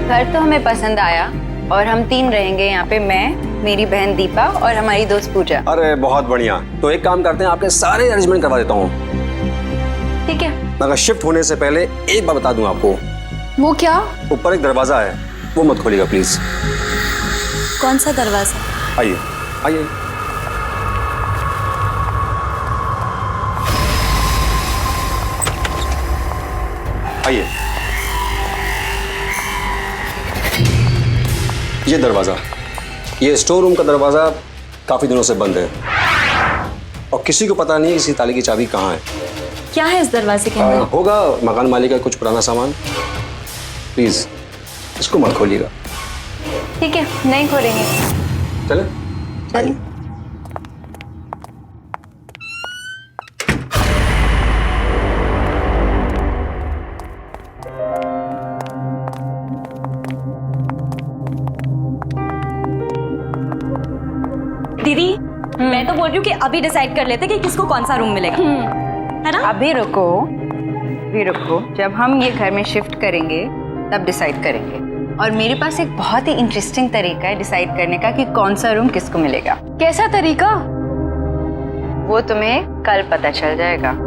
घर तो हमें पसंद आया और हम 3 रहेंगे यहाँ पे, मैं, मेरी बहन दीपा और हमारी दोस्त पूजा। अरे बहुत बढ़िया। तो एक काम करते हैं, आपके सारे अरेंजमेंट करवा देता हूँ। ठीक है। मगर शिफ्ट होने से पहले एक बात बता दूं आपको। वो क्या? ऊपर एक दरवाजा है, वो मत खोलिएगा प्लीज। कौन सा दरवाजा? आइए आइए। आइए। ये दरवाजा, ये स्टोर रूम का दरवाजा काफी दिनों से बंद है और किसी को पता नहीं इसी ताले की चाबी कहाँ है। क्या है इस दरवाजे के अंदर? होगा मकान मालिक का कुछ पुराना सामान। प्लीज इसको मत खोलिएगा। ठीक है, नहीं खोलेंगे। चले चलिए। दीदी, मैं तो बोल रही हूँ कि अभी डिसाइड कर लेते कि किसको कौन सा रूम मिलेगा, है ना? अभी रुको, जब हम ये घर में शिफ्ट करेंगे तब डिसाइड करेंगे। और मेरे पास एक बहुत ही इंटरेस्टिंग तरीका है डिसाइड करने का कि कौन सा रूम किसको मिलेगा। कैसा तरीका? वो तुम्हें कल पता चल जाएगा।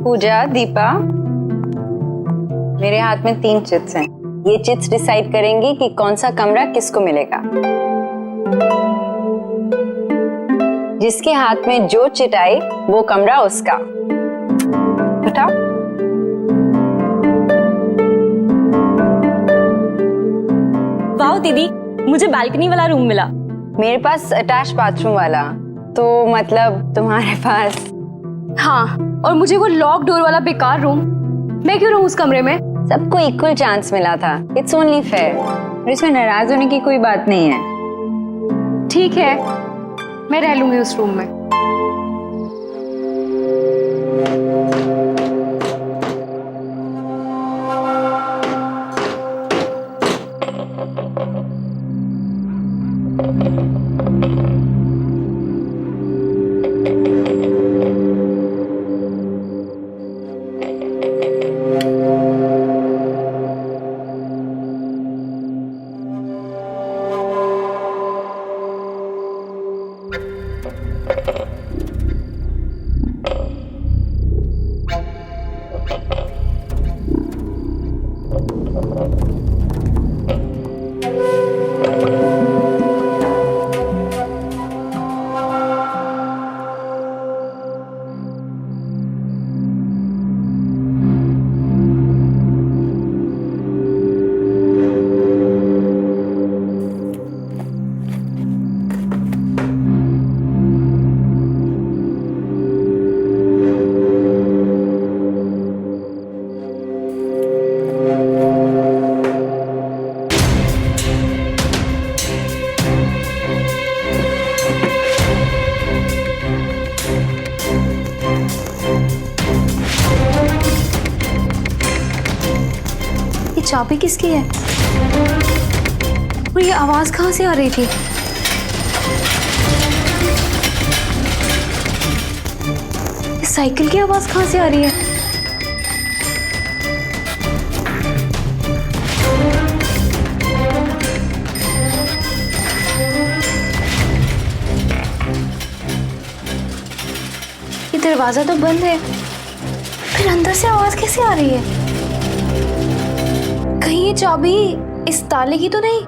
पूजा, दीपा, मेरे हाथ में 3 चिट्स हैं। ये चिट्स डिसाइड करेंगी कि कौन सा कमरा किसको मिलेगा। जिसके हाथ में जो चिट आई वो कमरा उसका। उठाओ। वाह दीदी, मुझे बालकनी वाला रूम मिला। मेरे पास अटैच बाथरूम वाला, तो मतलब तुम्हारे पास। हाँ, और मुझे वो लॉक डोर वाला बेकार रूम। मैं क्यों रहूं उस कमरे में? सबको इक्वल चांस मिला था। It's only fair. और इसमें नाराज होने की कोई बात नहीं है। ठीक है, मैं रह लूंगी उस रूम में। चाबी किसकी है? और ये आवाज कहाँ से आ रही थी? इस साइकिल की आवाज कहाँ से आ रही है? दरवाजा तो बंद है, फिर अंदर से आवाज कैसे आ रही है? कहीं ये चाबी इस ताले की तो नहीं?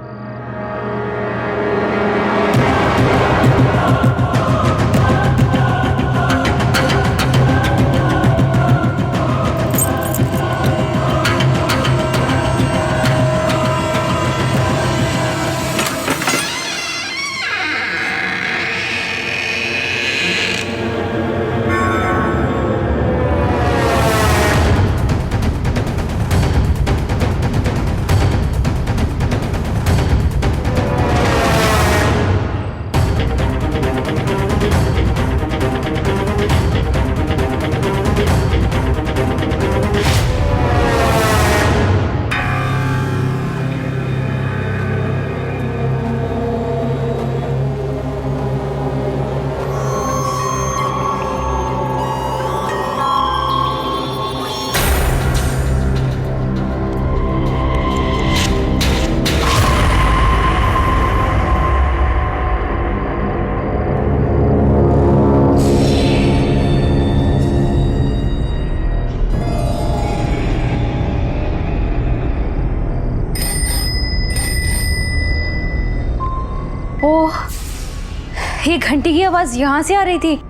ओह, ये घंटी की आवाज यहाँ से आ रही थी।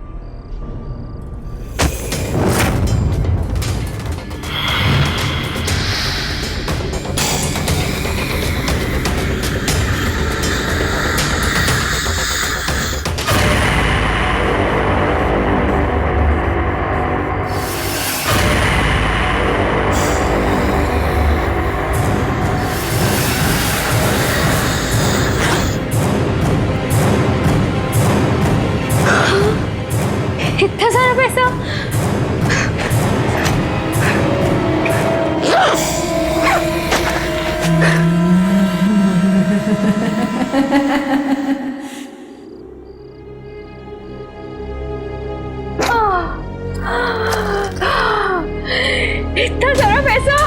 इतना सारा पैसा। इतना सारा पैसा।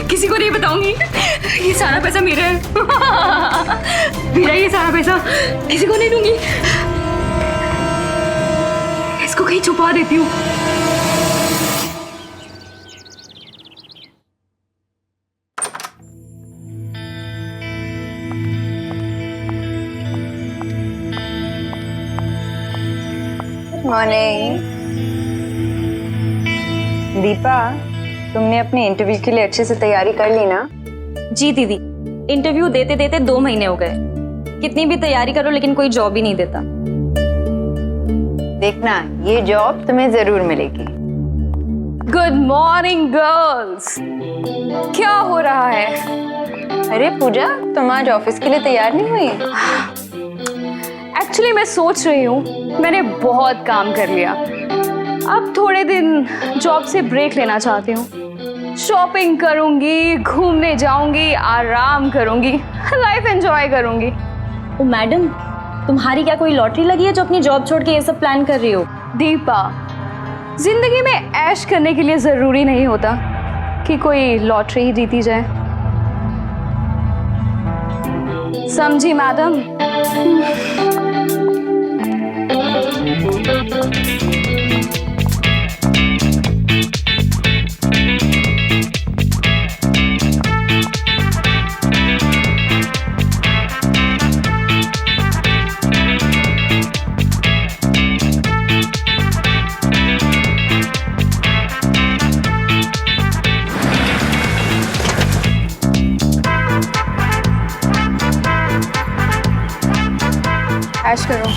किसी को नहीं बताऊंगी, ये सारा पैसा मेरा है। मेरा ये सारा पैसा किसी को नहीं दूंगी, इसको कहीं छुपा देती हूँ। मॉर्निंग दीपा, तुमने अपने इंटरव्यू के लिए अच्छे से तैयारी कर ली ना? जी दीदी, इंटरव्यू देते देते 2 महीने हो गए। कितनी भी तैयारी करो लेकिन कोई जॉब ही नहीं देता। देखना, ये जॉब तुम्हें जरूर मिलेगी। गुड मॉर्निंग गर्ल्स, क्या हो रहा है? अरे पूजा, तुम आज ऑफिस के लिए तैयार नहीं हुई? एक्चुअली मैं सोच रही हूँ, मैंने बहुत काम कर लिया, अब थोड़े दिन जॉब से ब्रेक लेना चाहती हूँ। शॉपिंग करूंगी, घूमने जाऊंगी, आराम करूंगी, लाइफ एंजॉय करूंगी। ओ मैडम, तुम्हारी क्या कोई लॉटरी लगी है जो अपनी जॉब छोड़ के ये सब प्लान कर रही हो? दीपा, जिंदगी में ऐश करने के लिए जरूरी नहीं होता कि कोई लॉटरी ही जीती जाए, समझी मैडम? ऐश करो।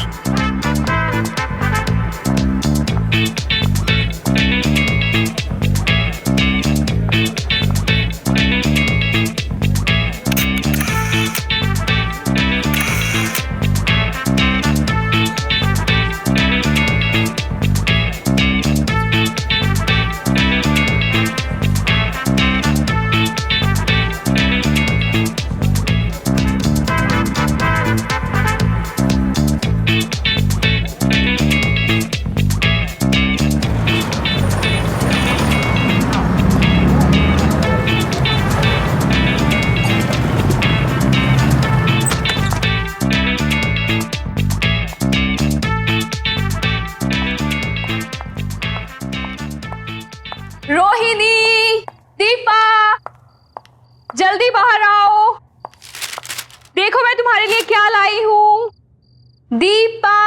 Deepa,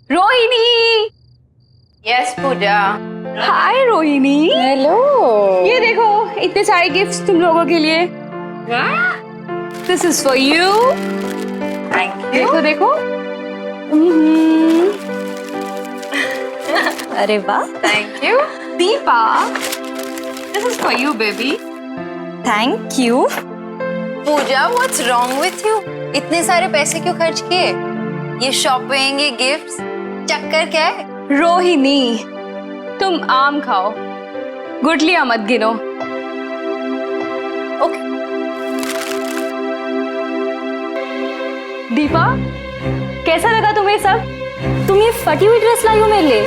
Rohini. Yes Pooja. Hi Rohini. Hello. ये देखो इतने सारे गिफ्ट्स तुम लोगों के लिए। This is for you. Thank you. देखो देखो। अरे वाह। Thank you. Deepa, this is for you baby. Thank you. Pooja, what's wrong with you? इतने सारे पैसे क्यों खर्च किए? ये शॉपिंग, ये गिफ्ट्स, चक्कर क्या है? रोहिणी, तुम आम खाओ, गुठलियां मत गिनो। ओके। दीपा, कैसा लगा तुम्हें सब? तुम ये फटी हुई ड्रेस लाई हो मेरे लिए।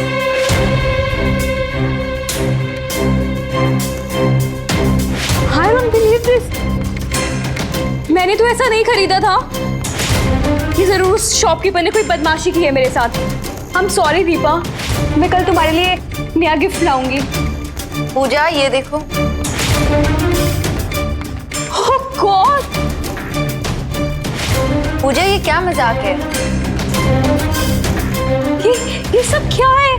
I don't believe this. मैंने तो ऐसा नहीं खरीदा था। ये जरूर उस शॉपकीपर ने कोई बदमाशी की है मेरे साथ। आई एम सॉरी दीपा, मैं कल तुम्हारे लिए नया गिफ्ट लाऊंगी। पूजा, ये देखो। ओह गॉड! पूजा, ये क्या मजाक है? ये सब क्या है?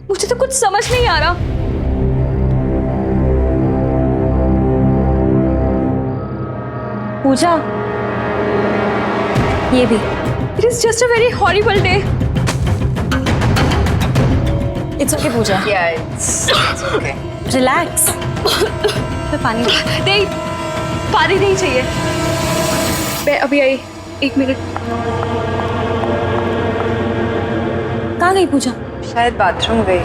मुझे तो कुछ समझ नहीं आ रहा। पूजा, ये भी। It is just a very horrible day. It's okay Pooja. Yeah, it's okay. Relax. तो पानी नहीं, पानी नहीं चाहिए। मैं अभी आई, 1 मिनट। कहाँ गई पूजा? शायद बाथरूम गई।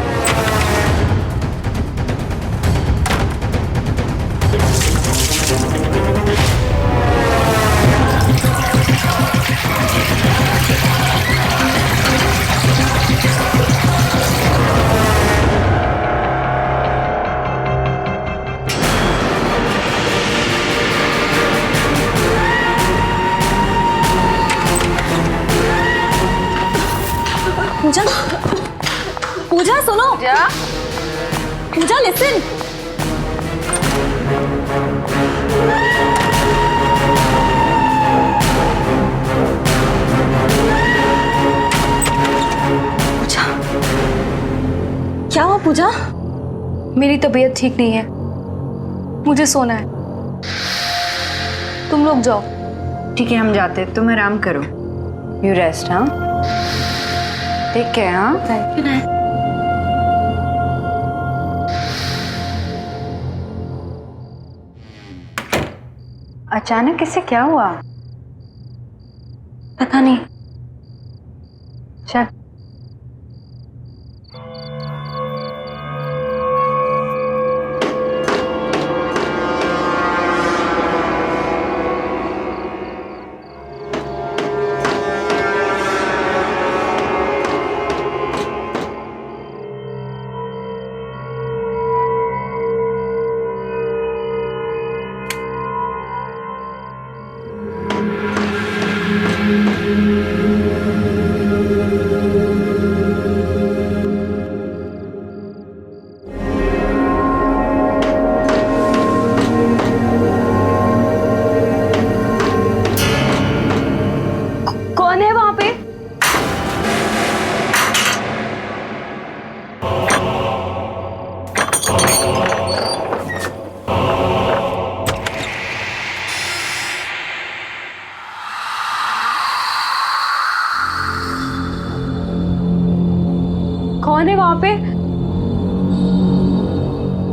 पूजा, पूजा सुनो। पूजा, पूजा लिसन। पूजा, क्या हुआ पूजा? मेरी तबीयत ठीक नहीं है, मुझे सोना है। तुम लोग जाओ। ठीक है, हम जाते हैं। तुम आराम करो। You rest. हाँ, ठीक है। हाँ, गुड नाइट। अचानक इसे क्या हुआ? पता नहीं। चल। कौन है वहां पे? कौन है वहां पे?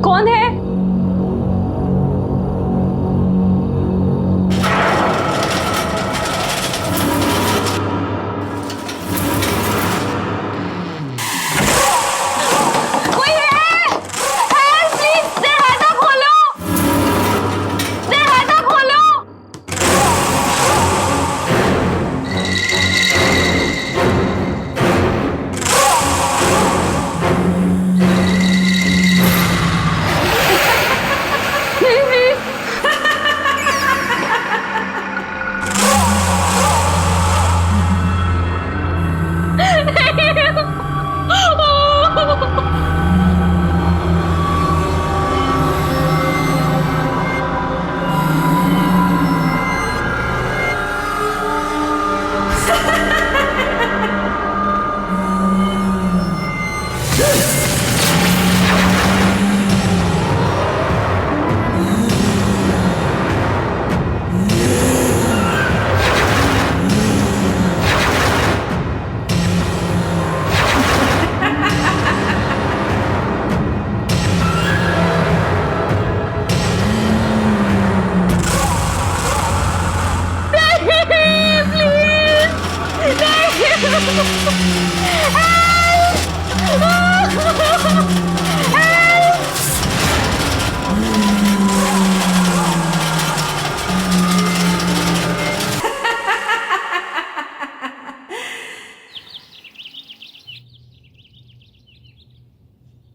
कौन है? कोई है? Help, please! दरवाजा खोलो! दरवाजा खोलो!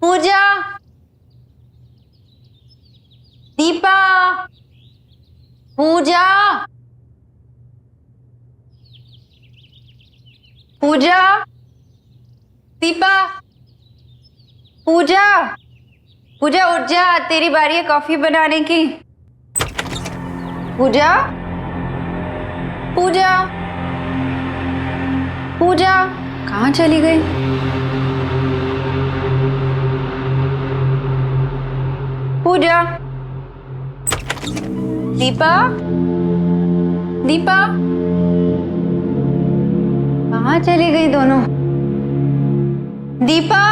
पूजा, दीपा, पूजा, पूजा, दीपा, पूजा, पूजा उठ जा, तेरी बारी है कॉफी बनाने की। पूजा, पूजा, पूजा कहाँ चली गई? पूजा, दीपा, दीपा कहाँ चली गई दोनों? दीपा,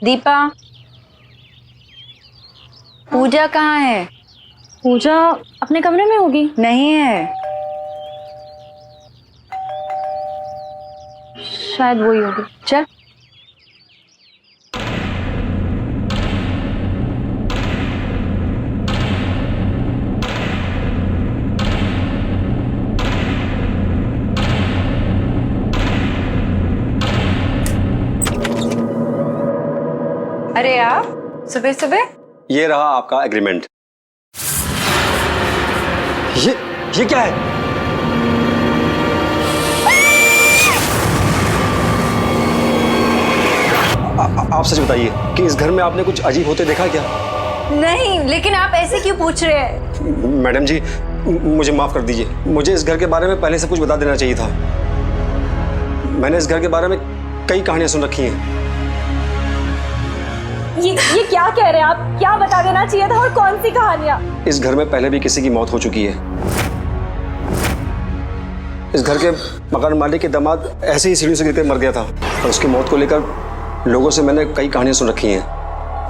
दीपा, पूजा कहाँ है? पूजा अपने कमरे में होगी। नहीं है, शायद वही होगी। चल। अरे आप सुबह सुबह? ये रहा आपका एग्रीमेंट। ये क्या है? आप सच बताइए कि इस घर में आपने कुछ अजीब होते देखा क्या? नहीं, लेकिन आप ऐसे क्यों पूछ रहे हैं? मैडम जी, मुझे माफ कर दीजिए। मुझे इस घर के बारे में पहले से कुछ बता देना चाहिए था। मैंने इस घर के बारे में कई कहानियां सुन रखी हैं। ये क्या कह रहे हैं आप? क्या बता देना चाहिए था और कौन सी कहानियां? इस घर में पहले भी किसी की मौत हो चुकी है। इस घर के मकान मालिक के दामाद ऐसे ही सीढ़ी से गिरकर मर गया था और उसकी मौत को लेकर लोगों से मैंने कई कहानियां सुन रखी हैं।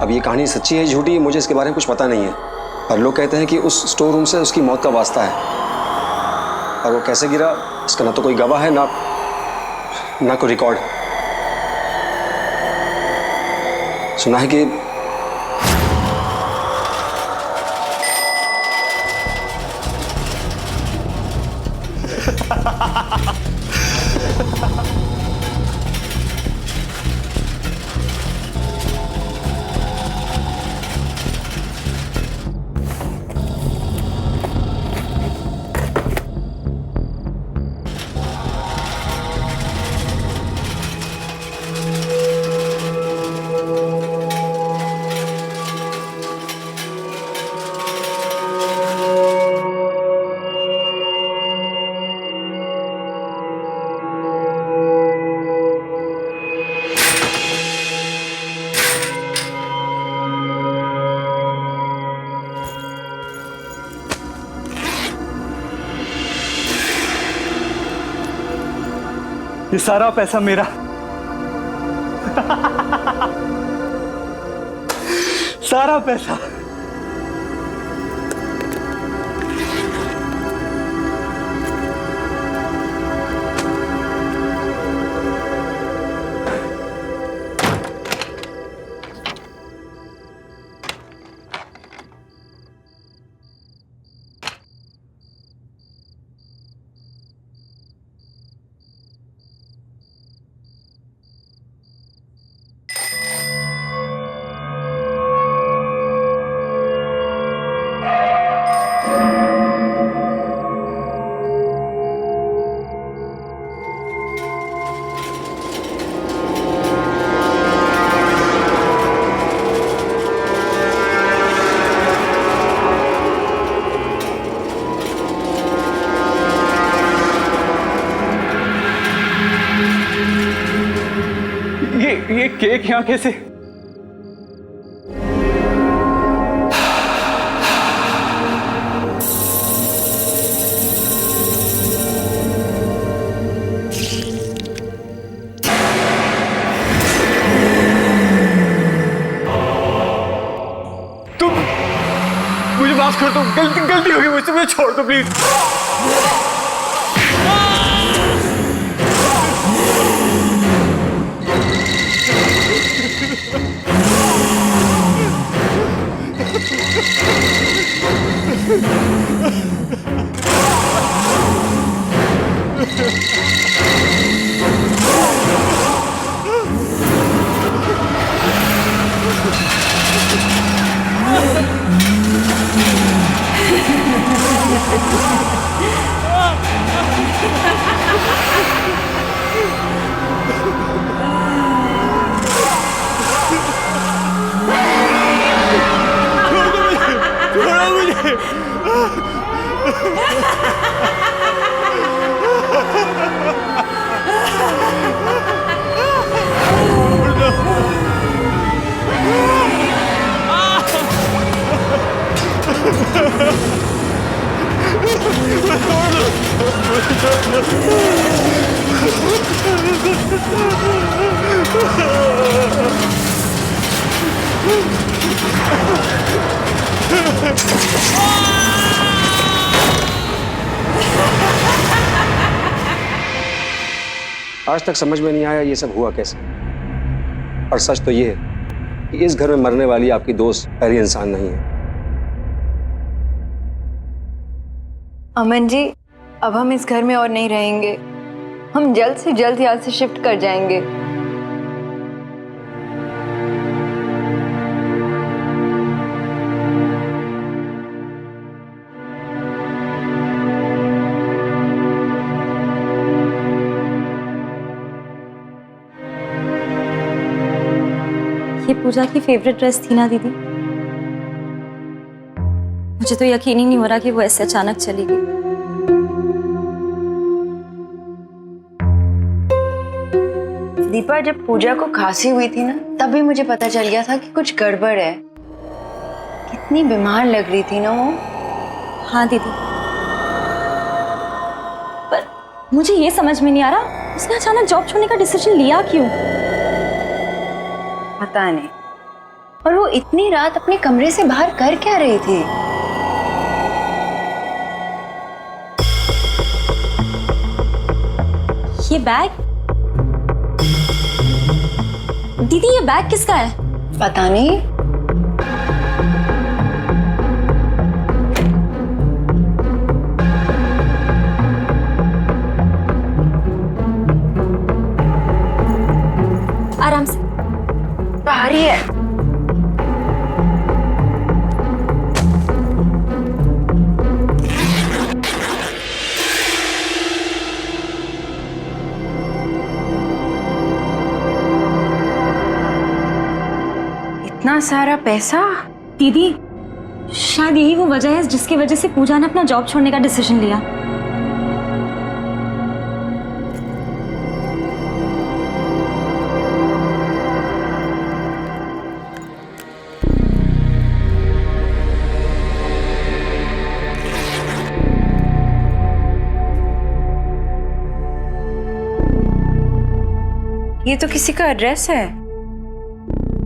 अब ये कहानी सच्ची है झूठी, मुझे इसके बारे में कुछ पता नहीं है, पर लोग कहते हैं कि उस स्टोर रूम से उसकी मौत का वास्ता है। और वो कैसे गिरा इसका ना तो कोई गवाह है ना कोई रिकॉर्ड। सुना है कि ये सारा पैसा मेरा। सारा पैसा। ये केक यहाँ कैसे? माफ कर दो, गलती हो गई मुझसे, मुझे छोड़ दो प्लीज। आज तक समझ में नहीं आया ये सब हुआ कैसे। और सच तो ये है कि इस घर में मरने वाली आपकी दोस्त पहली इंसान नहीं है। अमन जी, अब हम इस घर में और नहीं रहेंगे। हम जल्द से जल्द यहाँ से शिफ्ट कर जाएंगे। ये पूजा की फेवरेट ड्रेस थी ना दीदी? मुझे तो यकीन ही नहीं हो रहा कि वो ऐसे अचानक चली गई। दीपा, जब पूजा को खांसी हुई थी ना, तभी मुझे पता चल गया था कि कुछ गड़बड़ है। कितनी बीमार लग रही थी ना वो। हाँ दीदी, पर मुझे ये समझ में नहीं आ रहा उसने अचानक जॉब छोड़ने का डिसीजन लिया क्यों? पता नहीं। और वो इतनी रात अपने कमरे से बाहर कर क्या रही थी? ये बैग? दीदी, ये बैग किसका है? पता नहीं। आराम से। भारी है। इतना सारा पैसा? दीदी, शायद यही वो वजह है जिसकी वजह से पूजा ने अपना जॉब छोड़ने का डिसीजन लिया। ये तो किसी का एड्रेस है।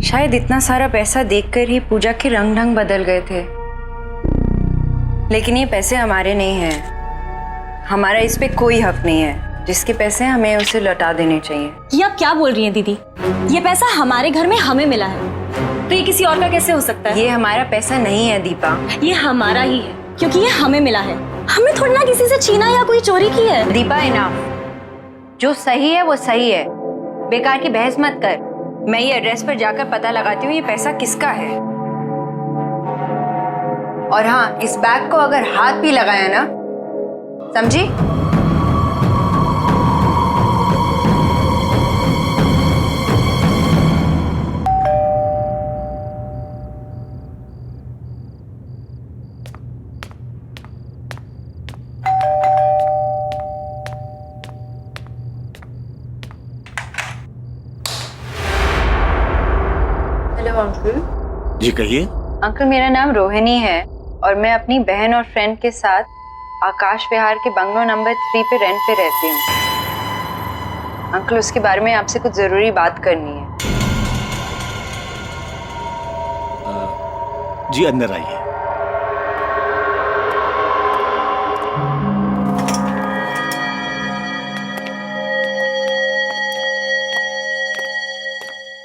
शायद इतना सारा पैसा देखकर ही पूजा के रंग ढंग बदल गए थे। लेकिन ये पैसे हमारे नहीं हैं। हमारा इस पे कोई हक नहीं है। जिसके पैसे हैं हमें उसे लौटा देने चाहिए। ये आप क्या बोल रही हैं दीदी? ये पैसा हमारे घर में हमें मिला है, तो ये किसी और का कैसे हो सकता है? ये हमारा पैसा नहीं है दीपा। ये हमारा ही है, क्योंकि ये हमें मिला है। हमने थोड़ी ना किसी से छीना या कोई चोरी की है। दीपा, इनाम जो सही है वो सही है। बेकार की बहस मत कर। मैं ये एड्रेस पर जाकर पता लगाती हूँ ये पैसा किसका है। और हाँ, इस बैग को अगर हाथ भी लगाया ना, समझी? Hello uncle. जी कहिए। अंकल, मेरा नाम रोहिणी है और मैं अपनी बहन और फ्रेंड के साथ आकाश विहार के बंगलो नंबर 3 पे रेंट पे रहती हूँ। अंकल, उसके बारे में आपसे कुछ जरूरी बात करनी है। जी अंदर आइए।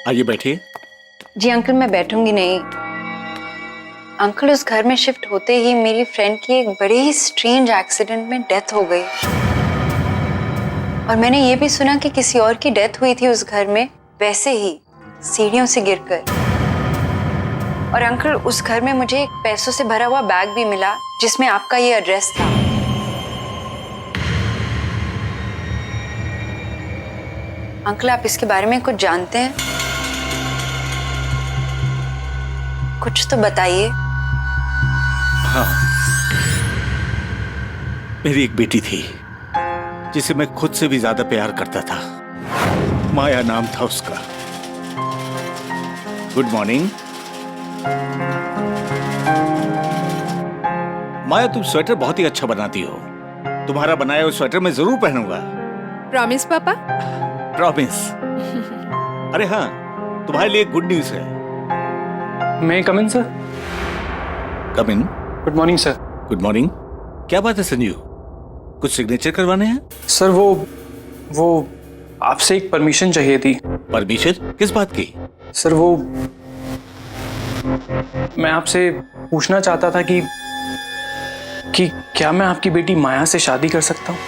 आइए बैठिए। जी अंकल, मैं बैठूंगी नहीं। अंकल, उस घर में शिफ्ट होते ही मेरी फ्रेंड की एक बड़े ही स्ट्रेंज एक्सीडेंट में डेथ हो गई, और मैंने ये भी सुना कि किसी और की डेथ हुई थी उस घर में, वैसे ही सीढ़ियों से गिरकर। और अंकल, उस घर में मुझे एक पैसों से भरा हुआ बैग भी मिला जिसमें आपका ये एड्रेस था। अंकल, आप इसके बारे में कुछ जानते हैं? कुछ तो बताइए। हाँ, मेरी एक बेटी थी जिसे मैं खुद से भी ज्यादा प्यार करता था। माया नाम था उसका। Good morning. माया, तुम स्वेटर बहुत ही अच्छा बनाती हो। तुम्हारा बनाया हुआ स्वेटर मैं जरूर पहनूंगा। प्रॉमिस पापा? प्रॉमिस। अरे हाँ, तुम्हारे लिए गुड न्यूज है। May come in sir? Come in. Good morning sir. Good morning. क्या बात है संजीव, कुछ सिग्नेचर करवाने हैं? सर वो आपसे एक परमिशन चाहिए थी। परमिशन किस बात की? सर वो मैं आपसे पूछना चाहता था कि क्या मैं आपकी बेटी माया से शादी कर सकता हूँ,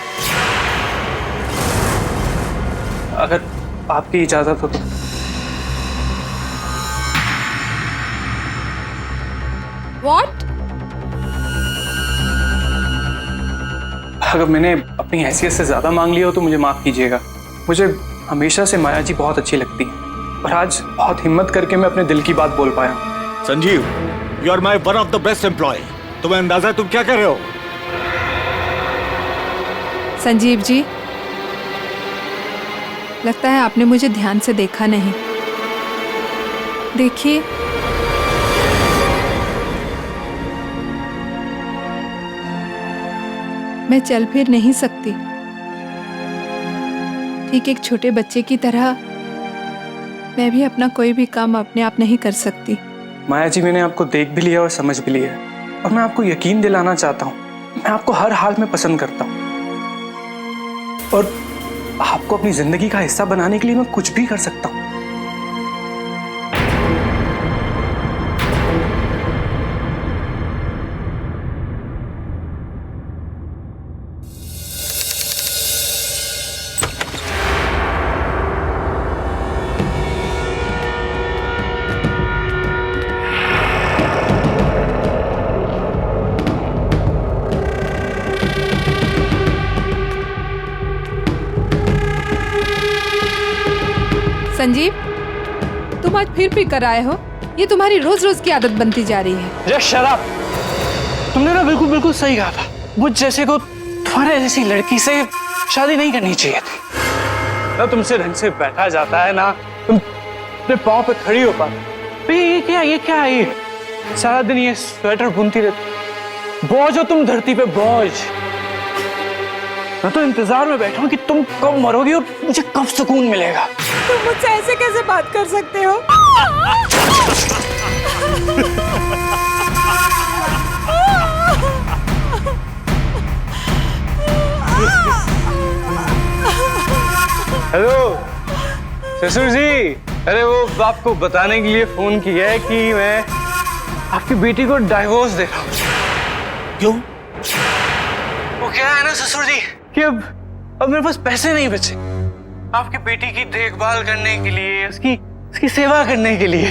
अगर आपकी इजाजत हो तो। What? अगर मैंने अपनी हैसियत से ज्यादा मांग लिया हो तो मुझे माफ कीजिएगा। मुझे हमेशा से माया जी बहुत अच्छी लगती है, और आज बहुत हिम्मत करके मैं अपने दिल की बात बोल पाया। Sanjeev, you are my one of the best employ. तुम्हें अंदाजा है तुम क्या कर रहे हो? संजीव जी, लगता है आपने मुझे ध्यान से देखा नहीं। देखिए, मैं चल फिर नहीं सकती। ठीक एक छोटे बच्चे की तरह मैं भी अपना कोई भी काम अपने आप नहीं कर सकती। माया जी, मैंने आपको देख भी लिया और समझ भी लिया, और मैं आपको यकीन दिलाना चाहता हूँ, मैं आपको हर हाल में पसंद करता हूँ, और आपको अपनी जिंदगी का हिस्सा बनाने के लिए मैं कुछ भी कर सकता हूँ। संजीव, तुम आज फिर कर आए हो। ये तुम्हारी रोज रोज की आदत बनती जा रही है। Just shut up. तुमने ना बिल्कुल सही कहा था। मुझ जैसे को तुम्हारे जैसी लड़की से शादी नहीं करनी चाहिए थी। ना तुमसे ढंग से बैठा जाता है, ना तुम अपने पाँव पे खड़ी हो पाती। ये क्या है ये? सारा दिन ये स्वेटर बुनती रहती। बोझ हो तुम धरती पे, बोझ। मैं तो इंतजार में बैठा हूँ कि तुम कब मरोगी और मुझे कब सुकून मिलेगा। तुम मुझसे ऐसे कैसे बात कर सकते हो? हेलो ससुर जी, अरे वो आपको बताने के लिए फोन किया है कि मैं आपकी बेटी को डाइवोर्स दे रहा हूँ। क्यों? वो क्या है ना ससुर जी कि अब मेरे पास पैसे नहीं बचे आपकी बेटी की देखभाल करने के लिए, उसकी सेवा करने के लिए।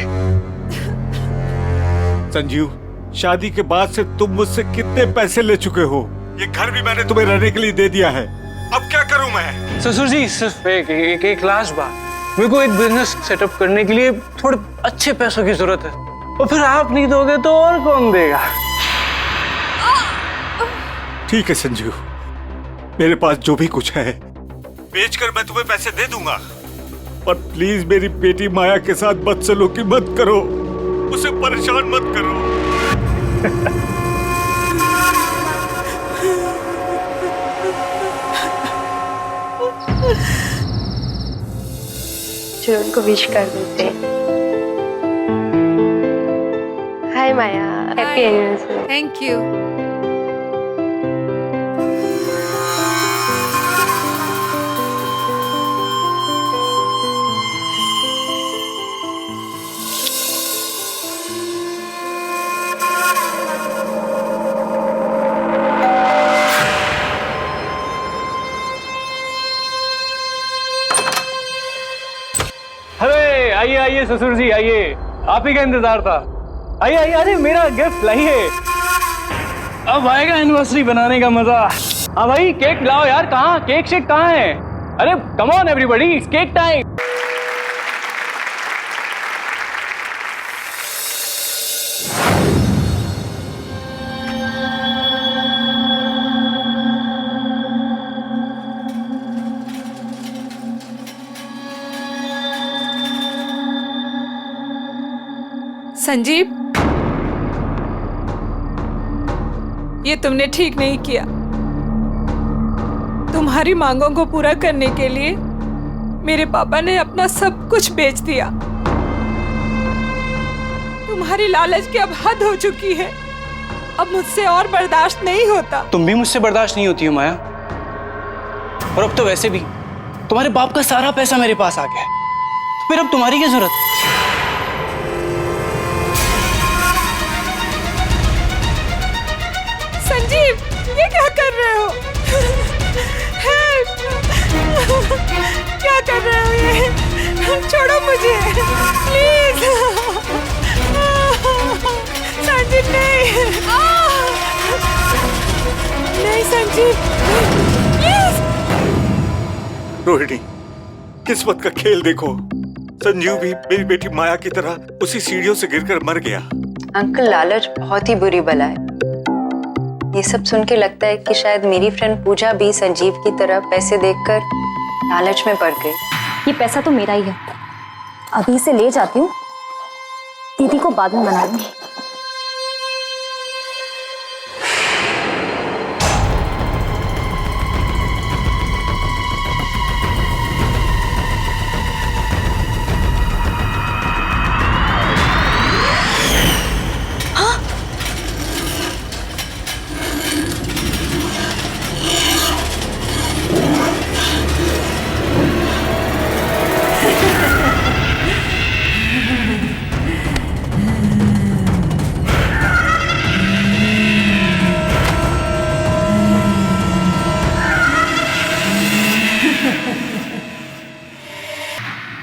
संजीव, शादी के बाद से तुम मुझसे कितने पैसे ले चुके हो? ये घर भी मैंने तुम्हें रहने के लिए दे दिया है। अब क्या करूं मैं? ससुर जी, सिर्फ एक लास्ट बात, मेरे को एक बिजनेस सेटअप करने के लिए थोड़े अच्छे पैसों की जरूरत है, और फिर आप नहीं दोगे तो और कौन देगा? ठीक है संजीव, मेरे पास जो भी कुछ है बेचकर मैं तुम्हें पैसे दे दूंगा, पर प्लीज मेरी बेटी माया के साथ बदसलूकी मत करो, उसे परेशान मत करो। जो उनको विश कर देते। हाय माया, हैप्पी एनिवर्सरी। Thank you. आइए ससुर जी आइए, आप ही का इंतजार था। आइए आइए, अरे मेरा गिफ्ट लाइए। अब आएगा एनिवर्सरी बनाने का मजा। हाँ भाई केक लाओ यार, कहाँ केक शेक कहाँ है? अरे come on everybody, it's cake time. Sanjeev, ये तुमने ठीक नहीं किया। तुम्हारी मांगों को पूरा करने के लिए मेरे पापा ने अपना सब कुछ बेच दिया। तुम्हारी लालच की अब हद हो चुकी है। अब मुझसे और बर्दाश्त नहीं होता। तुम भी मुझसे बर्दाश्त नहीं होती हो माया। और अब तो वैसे भी तुम्हारे बाप का सारा पैसा मेरे पास आ गया है, तो फिर अब तुम्हारी क्या जरूरत? संजीव, ये क्या कर रहे हो? Help! क्या कर रहे हो ये? छोड़ो मुझे, प्लीज। संजीव नहीं, नहीं संजीव, प्लीज। रोहिणी, किस्मत का खेल देखो। संजीव भी मेरी बेटी माया की तरह उसी सीढ़ियों से गिरकर मर गया। अंकल, लालच बहुत ही बुरी बला है। ये सब सुन के लगता है कि शायद मेरी फ्रेंड पूजा भी संजीव की तरह पैसे देखकर लालच में पड़ गई। ये पैसा तो मेरा ही है, अभी इसे ले जाती हूँ, दीदी को बाद में मना दूंगी।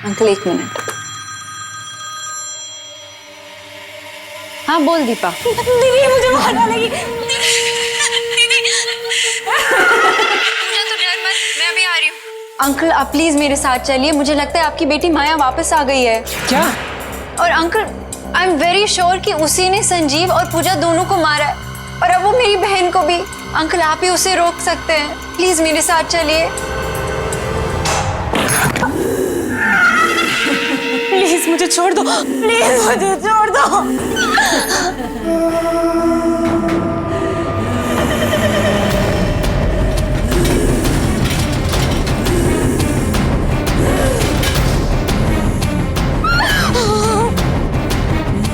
अंकल, एक मिनट। हाँ बोल दीपा। दीदी मुझे मार डालेगी। अंकल, आप प्लीज मेरे साथ चलिए। मुझे लगता है आपकी बेटी माया वापस आ गई है। क्या? और uncle, I am very sure कि उसी ने संजीव और पूजा दोनों को मारा है, और अब वो मेरी बहन को भी। अंकल, आप ही उसे रोक सकते हैं। प्लीज मेरे साथ चलिए। प्लीज मुझे छोड़ दो, प्लीज मुझे छोड़ दो।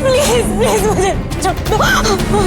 प्लीज प्लीज मुझे छोड़ दो।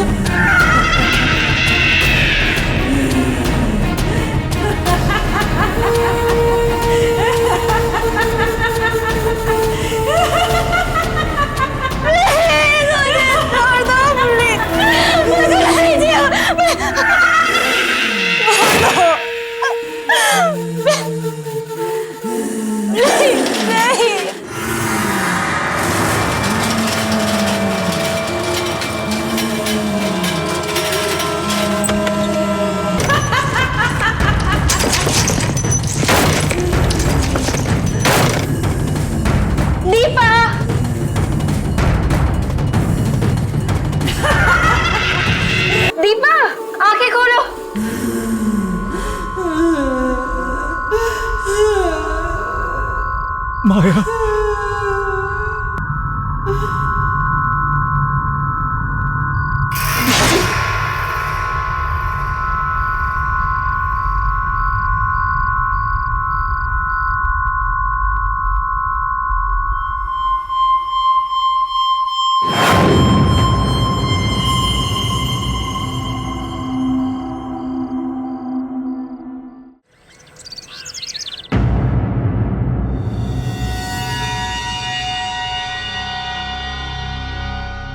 दीपा, आंखें खोलो। माया,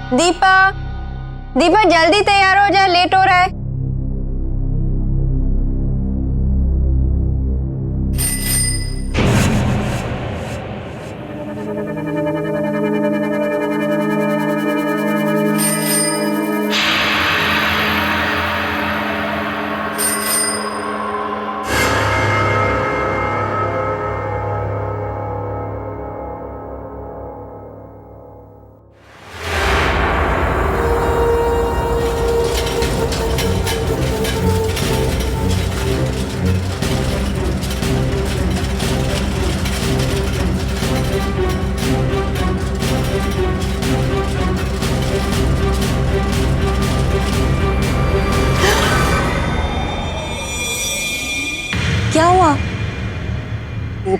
दीपा, दीपा जल्दी तैयार हो जा, लेट हो रहा है।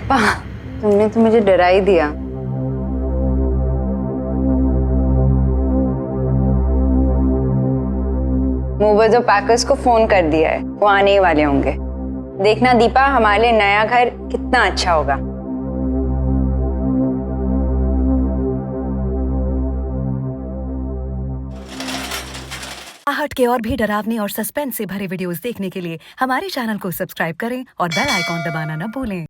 पापा, तुमने तो मुझे डरा ही दिया। मूवर्स और पैकर्स को फोन कर दिया है, वो आने ही वाले होंगे। देखना दीपा, हमारे लिए नया घर कितना अच्छा होगा। आहट के और भी डरावने और सस्पेंस से भरे वीडियोस देखने के लिए हमारे चैनल को सब्सक्राइब करें और बेल आइकॉन दबाना न भूलें।